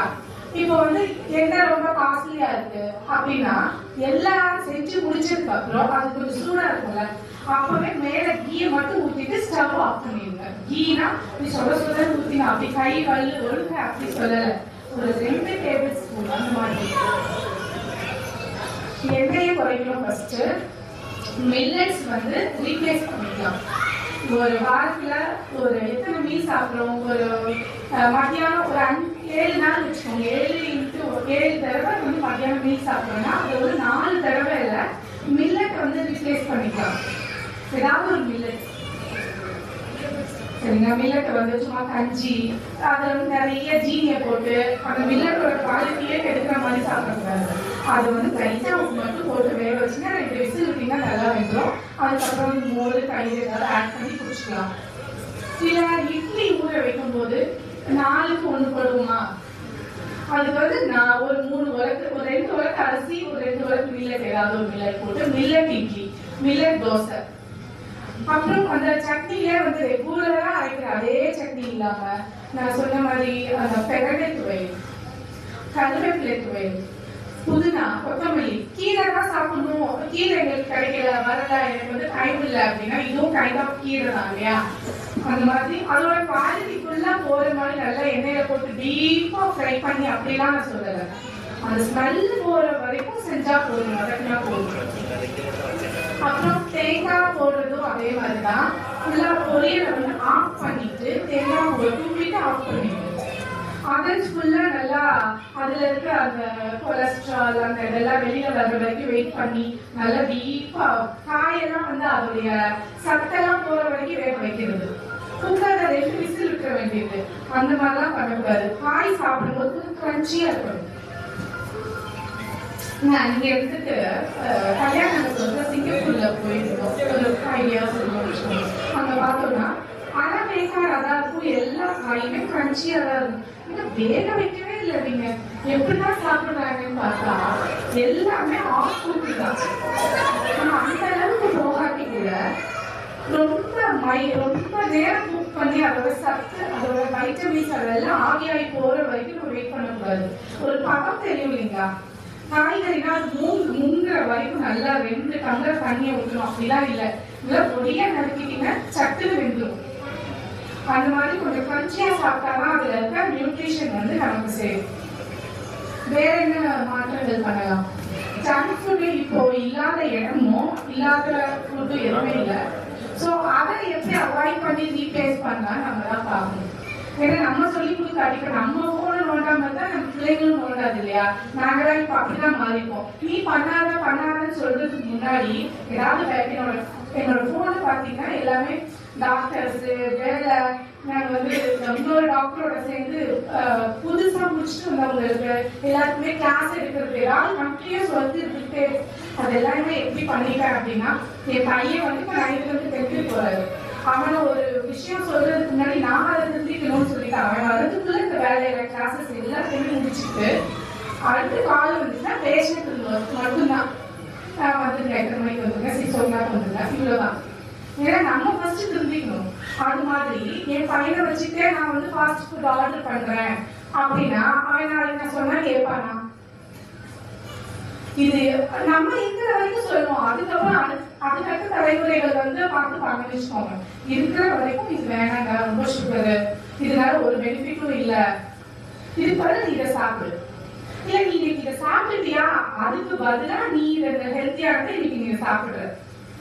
இப்போ வந்து என்ன ரொம்ப காஸ்ட்லியா இருக்கு அப்படின்னா, எல்லாம் செஞ்சு முடிச்சதுக்கு அப்புறம் அது கொஞ்சம் சூடா இருக்கும்ல, அப்பவே மேல கீயை மட்டும் ஊத்திட்டு ஸ்டவ் ஆஃப் பண்ணிடுங்க. கீனா நீ சொல்ல ஊத்தினா அப்படி கை வலு ஒழுங்க அப்படி சொல்லல. ஒரு 2 டேபிள் ஸ்பூன் அந்த மாதிரி. எண்ணெயை குறைக்கணும். ஃபர்ஸ்ட் மில்லட்ஸ் வந்து ரீப்ளேஸ் பண்ணிக்கலாம். ஒரு வாரத்துல ஒரு எத்தனை மீல் சாப்பிடுறோம், ஒரு மத்தியானம் ஒரு 7 நாள் வச்சுக்கோங்க, 7 தடவை வந்து மத்தியானம் மீல் சாப்பிடுறோம்னா அது ஒரு 4 தடவை இல்லை மில்லட் வந்து ரீப்ளேஸ் பண்ணிக்கலாம். ஏதாவது ஒரு மில்லட் சரிங்க. மில்லட் வந்து சும்மா கஞ்சி அதுல வந்து நிறைய ஜீனியை போட்டு அந்த மில்லட்டோட குவாலிட்டியே கெடுக்கிற மாதிரி சாப்பிடக்கூடாது. அது வந்து லைட்டா உப்பு மட்டும் போட்டு வேக வச்சுன்னா 2 விசில் விட்டீங்கன்னா நல்லா வெந்துடும். அதுக்கப்புறம் மோர் தயிர் ஏதாவது ஆட் பண்ணி குடிச்சுக்கலாம். இல்ல இட்லி ஊற வைக்கும் போது 4க்கு 1 போடுவோமா, அதுக்கு வந்து நான் ஒரு 3 உலக்கு, ஒரு 2 உலக்கு அரிசி, ஒரு 2 உலக்கு மில்லட், ஏதாவது ஒரு மில்லட் போட்டு மில்லட் இட்லி, மில்லட் தோசை. அப்புறம் அந்த சட்னியே வந்து ரெகுலரா அரைக்கிற அதே சட்னி இல்லாம நான் சொன்ன மாதிரி அந்த பெரடை துவையல், கருவேப்பிலை துவையல், புதினா, கொத்தமல்லி, கீரை தான் சாப்பிடணும், கீரை எங்களுக்கு கிடைக்கல, வரல, எனக்கு வந்து டைம் இல்லை அப்படின்னா இதுவும் கைண்ட் ஆஃப் கீரை தான் இல்லையா. அந்த மாதிரி அதோட குவாலிட்டிக்குள்ள போற மாதிரி நல்லா எண்ணெயில போட்டு டீப்பா ஃப்ரை பண்ணி அப்படிலாம் நான் சொல்லலை. அந்த ஸ்மெல் போற வரைக்கும் செஞ்சா போதும், வதக்கினா போதும். அப்புறம் தேங்காய் போடுறதும் அதே மாதிரிதான். ஃபுல்லா பொரியலை வந்து ஆஃப் பண்ணிட்டு தேங்காய் தூக்கிட்டு ஆஃப் பண்ணிட்டு அதை ஃபுல்லா நல்லா அதுல இருக்க அந்த கொலஸ்ட்ரால் அந்த இதெல்லாம் வெளியில வர்ற வரைக்கும் வெயிட் பண்ணி நல்லா டீப்பா காயெல்லாம் வந்து அதோடைய சத்தெல்லாம் போற வரைக்கும் வேக வைக்கிறது. குக்கர்ல 2 விசில் விட்டுற வேண்டியது. அந்த மாதிரிலாம் பண்ணக்கூடாது. காய் சாப்பிடும்போது கிரன்ச்சியா இருக்கணும். நீங்க எடுத்துட்டு கல்யாணத்துக்கு வந்து சிங்கப்பூர்ல போயிருந்தோம் ஒரு 5 years இருக்கும். அங்க பார்த்தோம்னா வேகாதான் இருக்கும், எல்லா காயுமே கிரன்ச்சியா தான் இருக்கும். வேக வைக்கவே இல்லை. நீங்க எப்படிதான் சாப்பிடுறாங்கன்னு பார்த்தா எல்லாமே ஆஃப் ஃபுட் தான். அந்த அளவுக்கு போகாட்டி கூட ரொம்ப நேரம் குக் பண்ணி அதோட சத்து அதோட வைட்டமின்ஸ் அதெல்லாம் ஆவியாகி போற வரைக்கும் நம்ம வெயிட் பண்ணக்கூடாது. ஒரு பக்கம் தெரியும் இல்லைங்களா, காய்கறினா முங்குற வரைக்கும் நல்லா 2 டம்ளர் தண்ணியை ஊற்றணும். அப்படிலாம் இல்லை, இல்லை பொடியா நறுக்கிட்டீங்கன்னா சட்டுன்னு வெந்துடும். அந்த மாதிரி கொஞ்சம் கிரன்ச்சியா சாப்பிட்டாதான் அதுல இருக்க நியூட்ரிஷன் வந்து நமக்கு சேரும். வேற என்ன மாற்றங்கள் பண்ணலாம்? ஜங்க் ஃபுட்டு இப்போ இல்லாத இடமும் இல்லாத ஃபுட்டு எதுவுமே இல்லை. ஸோ அதை எப்படி அவாய்ட் பண்ணி ரீப்ளேஸ் பண்ணா நம்ம தான் பார்க்கணும். ஏன்னா நம்ம சொல்லி கொடுக்காது. இப்ப நம்ம போன நோண்டாம தான் நம்ம பிள்ளைங்களும் நோண்டாது இல்லையா. நாங்கதான் இப்ப அப்படிதான் மாறிப்போம். நீ பண்ணாதன்னு சொல்றதுக்கு முன்னாடி ஏதாவது என்னோட போனை பாத்தீங்கன்னா எல்லாமே டாக்டர்ஸ் வேலை, நாங்க வந்து இன்னொரு டாக்டரோட சேர்ந்து புதுசா முடிச்சுட்டு வந்தவங்களுக்கு எல்லாருக்குமே கிளாஸ் எடுக்கிறது ஏதாவது கண்டினியூஸ் வந்து இருந்துட்டு அது எல்லாருமே எப்படி பண்ணிட்டேன் அப்படின்னா, என் பையன் வந்து இப்ப 9th தெரிஞ்சு போறாரு. அவனை ஒரு விஷயம் சொல்றதுக்கு முன்னாடி நான் அதை தெரிஞ்சுக்கணும்னு சொல்லிட்டு அவன் வரதுக்குள்ள இந்த வேலையில கிளாஸஸ் எல்லாத்தையுமே முடிச்சுட்டு அடுத்து கால் வந்துச்சுன்னா பேஷண்ட் மட்டும்தான் நான் வந்துருங்க, எத்தனை மணிக்கு வந்துருங்க, 6 o'clock வந்துருங்க, இவ்வளவுதான். ஏன்னா நம்ம ஃபர்ஸ்ட் தெரிஞ்சுக்கணும். அது மாதிரி என் பையனை வச்சுட்டே நான் வந்து ஃபாஸ்ட் ஃபுட் ஆர்டர் பண்றேன் அப்படின்னா அவன் நாளைக்கு நான் சொன்னா கேட்பானா? இது நம்ம இருக்கிற வரைக்கும் சொல்லுவோம். அதுக்கப்புறம் அடுத்த தலைமுறைகள் வந்து பார்த்துப்பாங்கன்னு வச்சுக்கோங்க. இருக்கிற வரைக்கும் இது வேணாங்க, ரொம்ப சுகரு, இதனால ஒரு பெனிஃபிட்டும் இல்லை, இது பதில் இதை சாப்பிடு. இல்ல நீ இதை சாப்பிட்டியா, அதுக்கு பதிலா நீ இதை ஹெல்த்தியானதை இன்னைக்கு நீங்க சாப்பிடுற,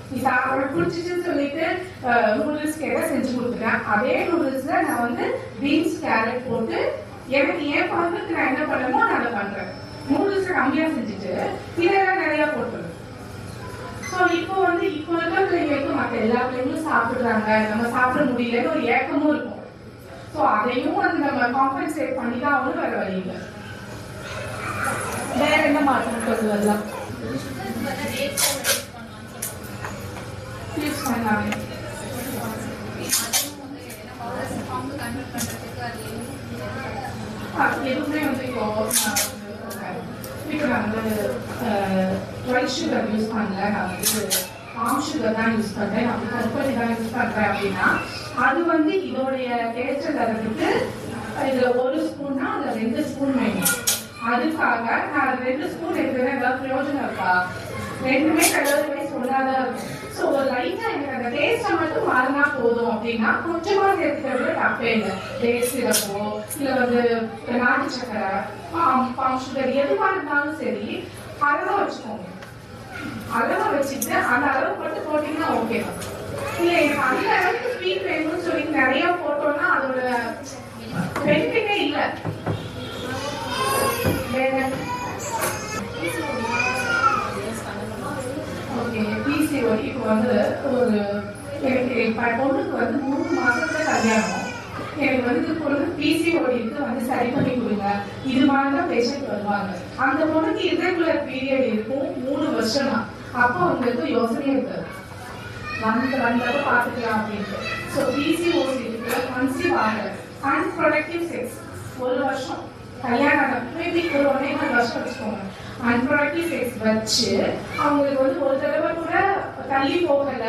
நீ சாப்பிட குடிச்சிச்சுன்னு சொல்லிட்டு நூடுல்ஸ் கேட்டா செஞ்சு கொடுத்துட்டேன். அதே நூடுல்ஸ்ல நான் வந்து பீன்ஸ் கேரட் போட்டு எனக்கு ஏன் பழக்கத்துக்கு நான் என்ன பண்ணணுமோ நான் அதை பண்றேன். நூடுல்ஸ் கம்மியா செஞ்சுட்டு இதெல்லாம் நிறைய போட்டுருவேன். ஸோ இப்போ வந்து இப்போ இருக்கிற பிள்ளைங்களுக்கு மற்ற எல்லா பிள்ளைங்களும் சாப்பிடுறாங்க, நம்ம சாப்பிட முடியலன்னு ஒரு ஏக்கமும் இருக்கும். ஸோ அதையும் வந்து நம்ம காம்பன்சேட் பண்ணி தான் அவங்களும் வேற வழி இல்லை. வேற என்ன மாற்றம் சொல்லலாம்? யூஸ் பண்ணாங்க எதுவுமே வந்து இப்போ நான் வந்து ஒயிட் சுகர் யூஸ் பண்ணல, நான் வந்து பாம் சுகர் தான் யூஸ் பண்றேன், நான் வந்து கருப்பட்டி தான் யூஸ் பண்றேன் அப்படின்னா அது வந்து இதோடைய டேஸ்ட் தரத்துக்கு இதுல 1 ஸ்பூன்னா அதுல 2 ஸ்பூன் வேணும். அதுக்காக நான் 2 ஸ்பூன் எடுக்கிறேன். ஏதாவது பிரயோஜனம் இருக்கா? 2மே கலர் வைஸ் ஒன்றாதான் இருக்கும். ஸோ ஒரு லைட்டா எனக்கு அந்த டேஸ்ட்டை மட்டும் மாறினா போதும் அப்படின்னா கொஞ்சமா சேர்த்துக்கிறது தப்பே இல்லை. டேஸ்ட் சிரப்போ இல்லை வந்து நாட்டு சக்கரை பாம் சுகர் எதுவாக இருந்தாலும் சரி அளவாக வச்சுக்கோங்க. அளவாக வச்சுட்டு அந்த அளவு மட்டும் போட்டிங்கன்னா ஓகே தான். இல்லை எனக்கு அந்த அளவுக்கு ஸ்வீட் வேணும்னு சொல்லி நிறைய போட்டோம்னா அதோட பெனிஃபிட்டே இல்லை. ஓகே, பிசிஓடி இப்போ வந்து ஒரு எனக்கு பொண்ணுக்கு வந்து 3 மாசத்துல கல்யாணம். எனக்கு வந்து பொண்ணு பிசிஓடிக்கு வந்து சரி பண்ணி கொடுங்க, இது மாதிரி தான் பேஷண்ட் வருவாங்க. அந்த பொண்ணுக்கு இர்ரெகுலர் பீரியட் இருக்கும் 3 வருஷமா. அப்போ அவங்களுக்கு யோசனையே இருக்காது, வந்தப்ப பார்த்துக்கலாம் அப்படின்ட்டு. ஸோ பிசிஓடி இருக்கு, கன்சீவ் ஆகல, அன்ப்ரொடக்டிவ் செக்ஸ் 1 வருஷம், கல்யாணம் மேபி ஒரு 1.5 வருஷம் வச்சுக்கோங்க. அன்ப்ரொடக்டிவ் செக்ஸ் வச்சு அவங்களுக்கு வந்து ஒரு தடவை கூட தள்ளி போகல,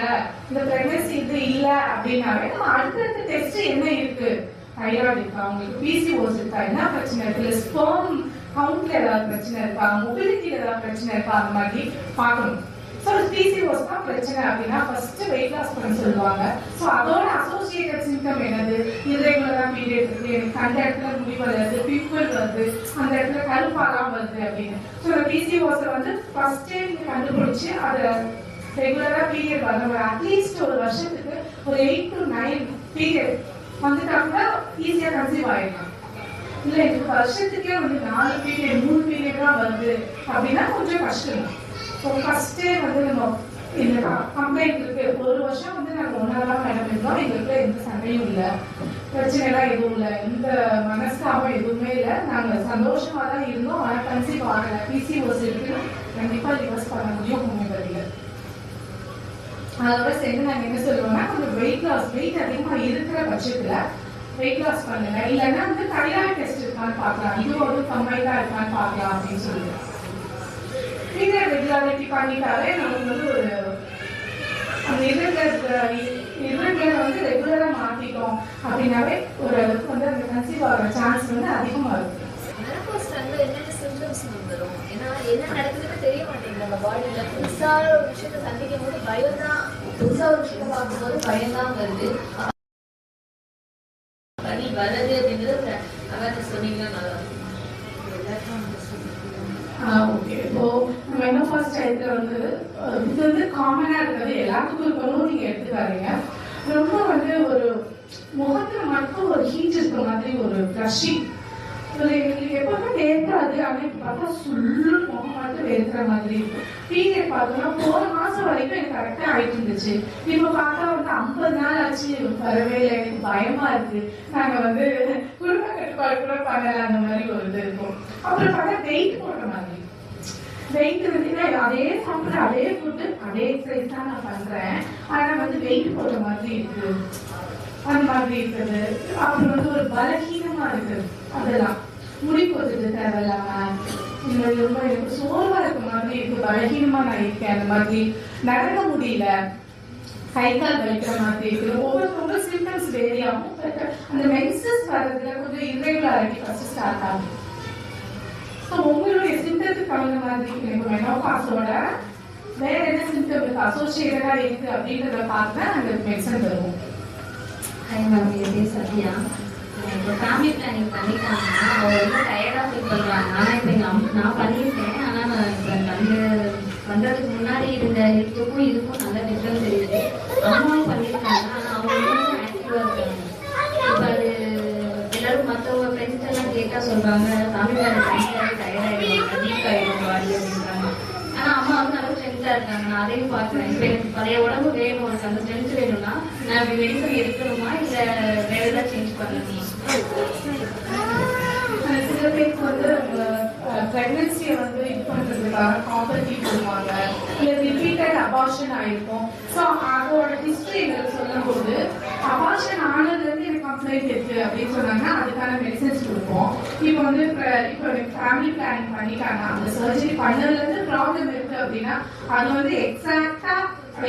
இந்த பிரெக்னன்சி இது இல்லை அப்படின்னாவே நம்ம அடுத்தடுத்த டெஸ்ட் என்ன இருக்கு, தைராய்டு இருக்கா, அவங்களுக்கு பிசிஓஸ் இருக்கா, என்ன பிரச்சனை இருக்கு, இல்லை ஸ்பெர்ம் கவுண்ட்ல ஏதாவது பிரச்சனை இருக்கா, மொபிலிட்டியில ஏதாவது பிரச்சனை இருக்கா, அந்த மாதிரி பார்க்கணும். ஸோ பிசிஓஸ் தான் பிரச்சனை அப்படின்னா ஃபர்ஸ்ட் வெயிட் லாஸ் பண்ண சொல்லுவாங்க. ஸோ அதோட அசோசியேட்டட் சிம்டம் என்னது, இர்ரெகுலரா பீரியட் இருக்கு, எனக்கு அந்த இடத்துல முடி வருது, பிம்பிள் வருது, அந்த இடத்துல கருப்பாலாம் வருது அப்படின்னு. ஸோ இந்த பிசிஓஸை வந்து ஃபர்ஸ்டே கண்டுபிடிச்சு அதை ரெகுலரா பீரியட் வர அட்லீஸ்ட் ஒரு வருஷத்துக்கு ஒரு 8 to 9 பீரியட் வந்துட்டா கூட ஈஸியா கன்சீவ் ஆயிடலாம். இல்ல எனக்கு வருஷத்துக்கே வந்து 4 பீரியட் 3 பீரியட் தான் வருது அப்படின்னா கொஞ்சம் கஷ்டம். ஸோ ஃபர்ஸ்டே வந்து நம்ம இந்த கம்ப்ளைண்ட் இருக்கு, 1 வருஷம் வந்து நாங்கள் ஒன்னாதான் மேடம் இருந்தோம், எங்களுக்கு எந்த சண்டையும் இல்லை, பிரச்சனை எல்லாம் எதுவும் இல்லை, இந்த மனஸ்தாபம் எதுவுமே இல்லை, நாங்கள் சந்தோஷமா தான் இருந்தோம், ஆனால் கன்சீவ் ஆகலை, பிசிஓஸ் இருக்குன்னு கண்டிப்பா ரிவர்ஸ் பண்ண முடியும் ஹோமியோபதியில். அதோட சேர்ந்து நாங்கள் என்ன சொல்லுவோம்னா கொஞ்சம் வெயிட் அதிகமாக இருக்கிற பட்சத்தில் வெயிட் லாஸ் பண்ணுங்க, இல்லைன்னா வந்து தைராய்டு டெஸ்ட் இருக்கான்னு பார்க்கலாம், இது ஒரு கம்மைதான் இருக்கான்னு பார்க்கலாம் அப்படின்னு சொல்லுவோம். பீரியட் ரெகுலாரிட்டி பண்ணிட்டாலே நமக்கு வந்து ஒரு அந்த இர்ரெகுலர் வந்து ரெகுலரா மாத்திட்டோம் அப்படின்னாவே ஒரு அளவுக்கு வந்து அந்த கன்சீவ் ஆகிற சான்ஸ் வந்து அதிகமா இருக்கு. என்னென்ன சிம்டம்ஸ் வந்துடும், ஏன்னா என்ன நடக்குதுன்னு தெரிய மாட்டேங்குது நம்ம பாடியில. புதுசா ஒரு விஷயத்தை சந்திக்கும் போது பயம் தான், புதுசா ஒரு விஷயத்தை பார்க்கும்போது பயம் தான் வருது. வலி வருது அப்படிங்கிறது அவேர்னஸ் சொன்னீங்கன்னா நல்லா இருக்கும். ஓகே, இப்போ மெனோபாஸ் டயத்துல வந்து இது வந்து காமனா இருக்கிறது எல்லாத்துக்கும் இருக்கணும் நீங்க எடுத்துக்காதீங்க. ரொம்ப வந்து ஒரு முகத்துல மட்டும் ஒரு ஹீட் இருக்கிற மாதிரி ஒரு ஃப்ளஷிங் எங்களுக்கு எப்பவுமே நேர்க்காது, ஆனா இப்ப பார்த்தா சுள்ளு முகம் மட்டும் வேர்க்கிற மாதிரி இருக்கும். பீரியட் பார்த்தோம்னா போன மாசம் வரைக்கும் எனக்கு கரெக்டா ஆயிட்டு இருந்துச்சு, இப்ப பார்த்தா வந்து 50 நாள் ஆச்சு வரவே இல்லை, எனக்கு பயமா இருக்கு, நாங்க வந்து குடும்ப கட்டுப்பாடு கூட பண்ணல, அந்த மாதிரி ஒரு இது இருக்கும். அப்புறம் பார்த்தா வெயிட் போடுற மாதிரி, வெயிட் வந்து அதே சாப்பிட்ற அதே ஃபுட்டு அதே எக்ஸசைஸ் தான் நான் பண்றேன், ஆனா வந்து வெயிட் போடுற மாதிரி இருக்கு, அந்த மாதிரி இருக்குது. அப்புறம் வந்து ஒரு பலகீனமா இருக்கு, அதெல்லாம் முடி போட்டுட்டு தேவையில்லாம ரொம்ப எனக்கு சோர்வா இருக்க மாதிரி இருக்கு, பலகீனமா நான் இருக்கேன், அந்த மாதிரி நடக்க முடியல, கை கால் வலிக்கிற மாதிரி இருக்கு. ஒவ்வொருத்தவங்க சிம்டம்ஸ் வேரி ஆகும். அந்த மென்சஸ் வர்றதுல கொஞ்சம் இர்ரெகுலாரிட்டி ஃபர்ஸ்ட் ஸ்டார்ட் ஆகும். ஸோ உங்களுடைய சிம்டத்துக்கு தகுந்த மாதிரி எனக்கு மெனோபாஸோட வேற என்ன சிம்டம் அசோசியேட்டடா இருக்கு அப்படின்றத பார்த்து தான் அந்த மெடிசன் தருவோம். ஹாய் மேம், இது சத்யா. இப்போ ஃபேமிலி பிளானிங் பண்ணிட்டாங்கன்னா அவங்க ரொம்ப டயர்டாக ஃபீல் பண்ணுறாங்க. ஆனால் இப்போ நான் பண்ணியிருக்கேன், ஆனால் நான் இப்போ பண்ணுறதுக்கு முன்னாடி இருந்த ஹெல்த்துக்கும் இதுக்கும் நல்ல டிஃப்ரென்ஸ் தெரியுது. அம்மாவும் பண்ணியிருக்காங்க, ஆனால் அவங்க இன்னும் ஆக்டிவாக இருக்காங்க. இப்போ அது எல்லாரும் மற்றவங்க ஃப்ரெண்ட்ஸ் எல்லாம் கேட்டால் சொல்கிறாங்க, ஃபேமிலி பிளானிங் பண்ணிட்டாலே டயர்டாகிடுவாங்க, வீக் ஆகிடும் பாடி அப்படின்றாங்க. ஆனால் அம்மா வந்து நல்லா ஸ்ட்ரென்த்தாக இருக்காங்க, நான் அதையும் பார்க்குறேன். இப்போ எனக்கு பழைய உடம்பு வேணும், எனக்கு அந்த ஸ்ட்ரென்த் வேணும்னா நான் இப்படி மெடிசன் எடுக்கணுமா இல்லை வேற ஏதாவது சேஞ்ச் பண்ணணுமா? சில பேருக்கு வந்து பிரெக்னன்சியை வந்து இது பண்றதுக்காக காம்பர்ட்டி போடுவாங்க, இல்லை ரிப்பீட்டட் அபார்ஷன் ஆயிருக்கும். ஸோ அதோட ஹிஸ்டரி எங்களுக்கு சொல்லும் போது அபார்ஷன் ஆனதுலேருந்து எனக்கு கம்ப்ளைண்ட் இருக்கு அப்படின்னு சொன்னாங்கன்னா அதுக்கான மெடிசன்ஸ் கொடுப்போம். இப்போ வந்து இப்போ எனக்கு ஃபேமிலி பிளானிங் பண்ணிட்டாங்க, அந்த சர்ஜரி பண்ணதுலேருந்து ப்ராப்ளம் இருக்கு அப்படின்னா அது வந்து எக்ஸாக்டா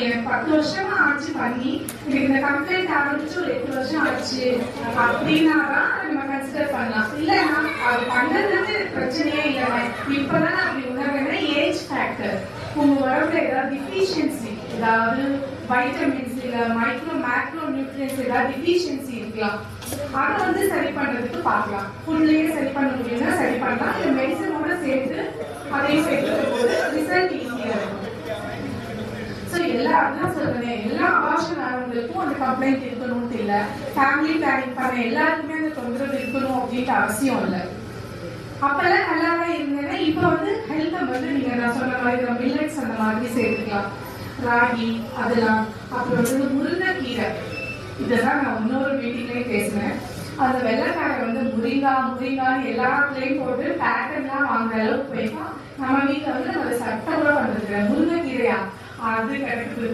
எனக்கு 10 வருஷமா ஆச்சு பண்ணி எனக்கு இந்த கம்ப்ளைண்ட் ஆரம்பிச்சு ஒரு 8 வருஷம் ஆச்சு அப்படின்னா தான் நம்ம கன்சிடர் பண்ணலாம். இல்லைன்னா அது பண்ணதுலேருந்து பிரச்சனையே இல்லைங்க, இப்பதான் அப்படி உணர்வேன்னா ஏஜ் ஃபேக்டர், உங்க உடம்புல ஏதாவது டிஃபிஷியன்சி ஏதாவது வைட்டமின்ஸ் இல்ல மைக்ரோ மேக்ரோ நியூட்ரியன்ஸ் ஏதாவது டிஃபிஷியன்சி இருக்கலாம், அதை வந்து சரி பண்றதுக்கு பார்க்கலாம். ஃபுட்லயே சரி பண்ண முடியும்னா சரி பண்ணலாம், இல்ல மெடிசனோட சேர்த்து அதையும் சேர்த்து போது ரிசல்ட் ஈஸியா இருக்கும். ஸோ அதான் சொல்றேன், எல்லா அபார்ஷன் ஆனவங்களுக்கும் அந்த கம்ப்ளைண்ட் இருக்கணும்னு இல்லை, ஃபேமிலி பிளானிங் பண்ண எல்லாருக்குமே அந்த தொந்தரவு இருக்கணும் அப்படின்ற அவசியம் இல்லை. அப்பெல்லாம் நல்லாவே இருந்தேன்னா இப்போ வந்து ஹெல்த்தை வந்து நீங்க நான் சொன்ன மாதிரி மில்லட்ஸ் அந்த மாதிரி சேர்த்துக்கலாம், ராகி அதெல்லாம். அப்புறம் வந்து முருங்கைக்கீரை, இதெல்லாம் நான் இன்னொரு மீட்டிங்லேயே பேசினேன். அந்த வெள்ளைக்காரை வந்து முருங்கான்னு எல்லாத்துலேயும் போட்டு பேக்கெட்லாம் வாங்குற அளவுக்கு போயிட்டா நம்ம வீட்டில் வந்து நம்ம சட்டம் கூட வந்துருக்கேன். முருங்கைக்கீரையா அது கிடைக்குது,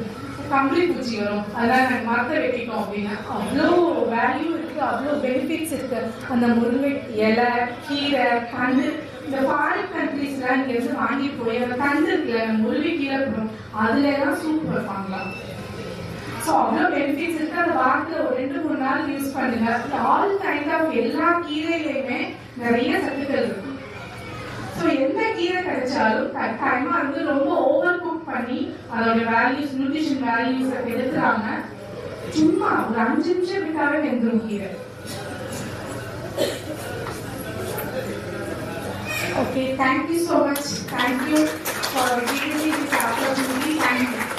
கம்பளி பூச்சி வரும், அதெல்லாம் நாங்கள் மரத்தை வெட்டிட்டோம் அப்படின்னா அவ்வளோ வேல்யூ இருக்கு, அவ்வளோ பெனிஃபிட்ஸ் இருக்கு. அந்த முருங்கை இலை, கீரை, கண்டு, இந்த ஃபாரின் கண்ட்ரீஸ்ல நீங்க வந்து வாங்கி போய் அந்த கண்டு இருக்குல்ல, முருங்கை கீரை போடும், அதுல எல்லாம் சூப் வைப்பாங்களா. ஸோ அவ்வளோ பெனிஃபிட்ஸ் இருக்கு. அந்த வாரத்தில் ஒரு 2-3 நாள் யூஸ் பண்ணுங்க. ஆல் கைண்ட் ஆஃப் எல்லா கீரையிலையுமே நிறைய சத்துக்கள் இருக்கு. ஸோ எந்த கீரை கிடைச்சாலும் கட்டாயமா வந்து ரொம்ப ஓவர் குக் பண்ணி அதோட வேல்யூஸ், நியூட்ரிஷன் வேல்யூஸ் எடுத்துறாங்க. சும்மா ஒரு 5 நிமிஷம் விட்டாவே வெந்துடும் கீரை. Okay, thank you so much. Thank you for giving me this opportunity. Thank you.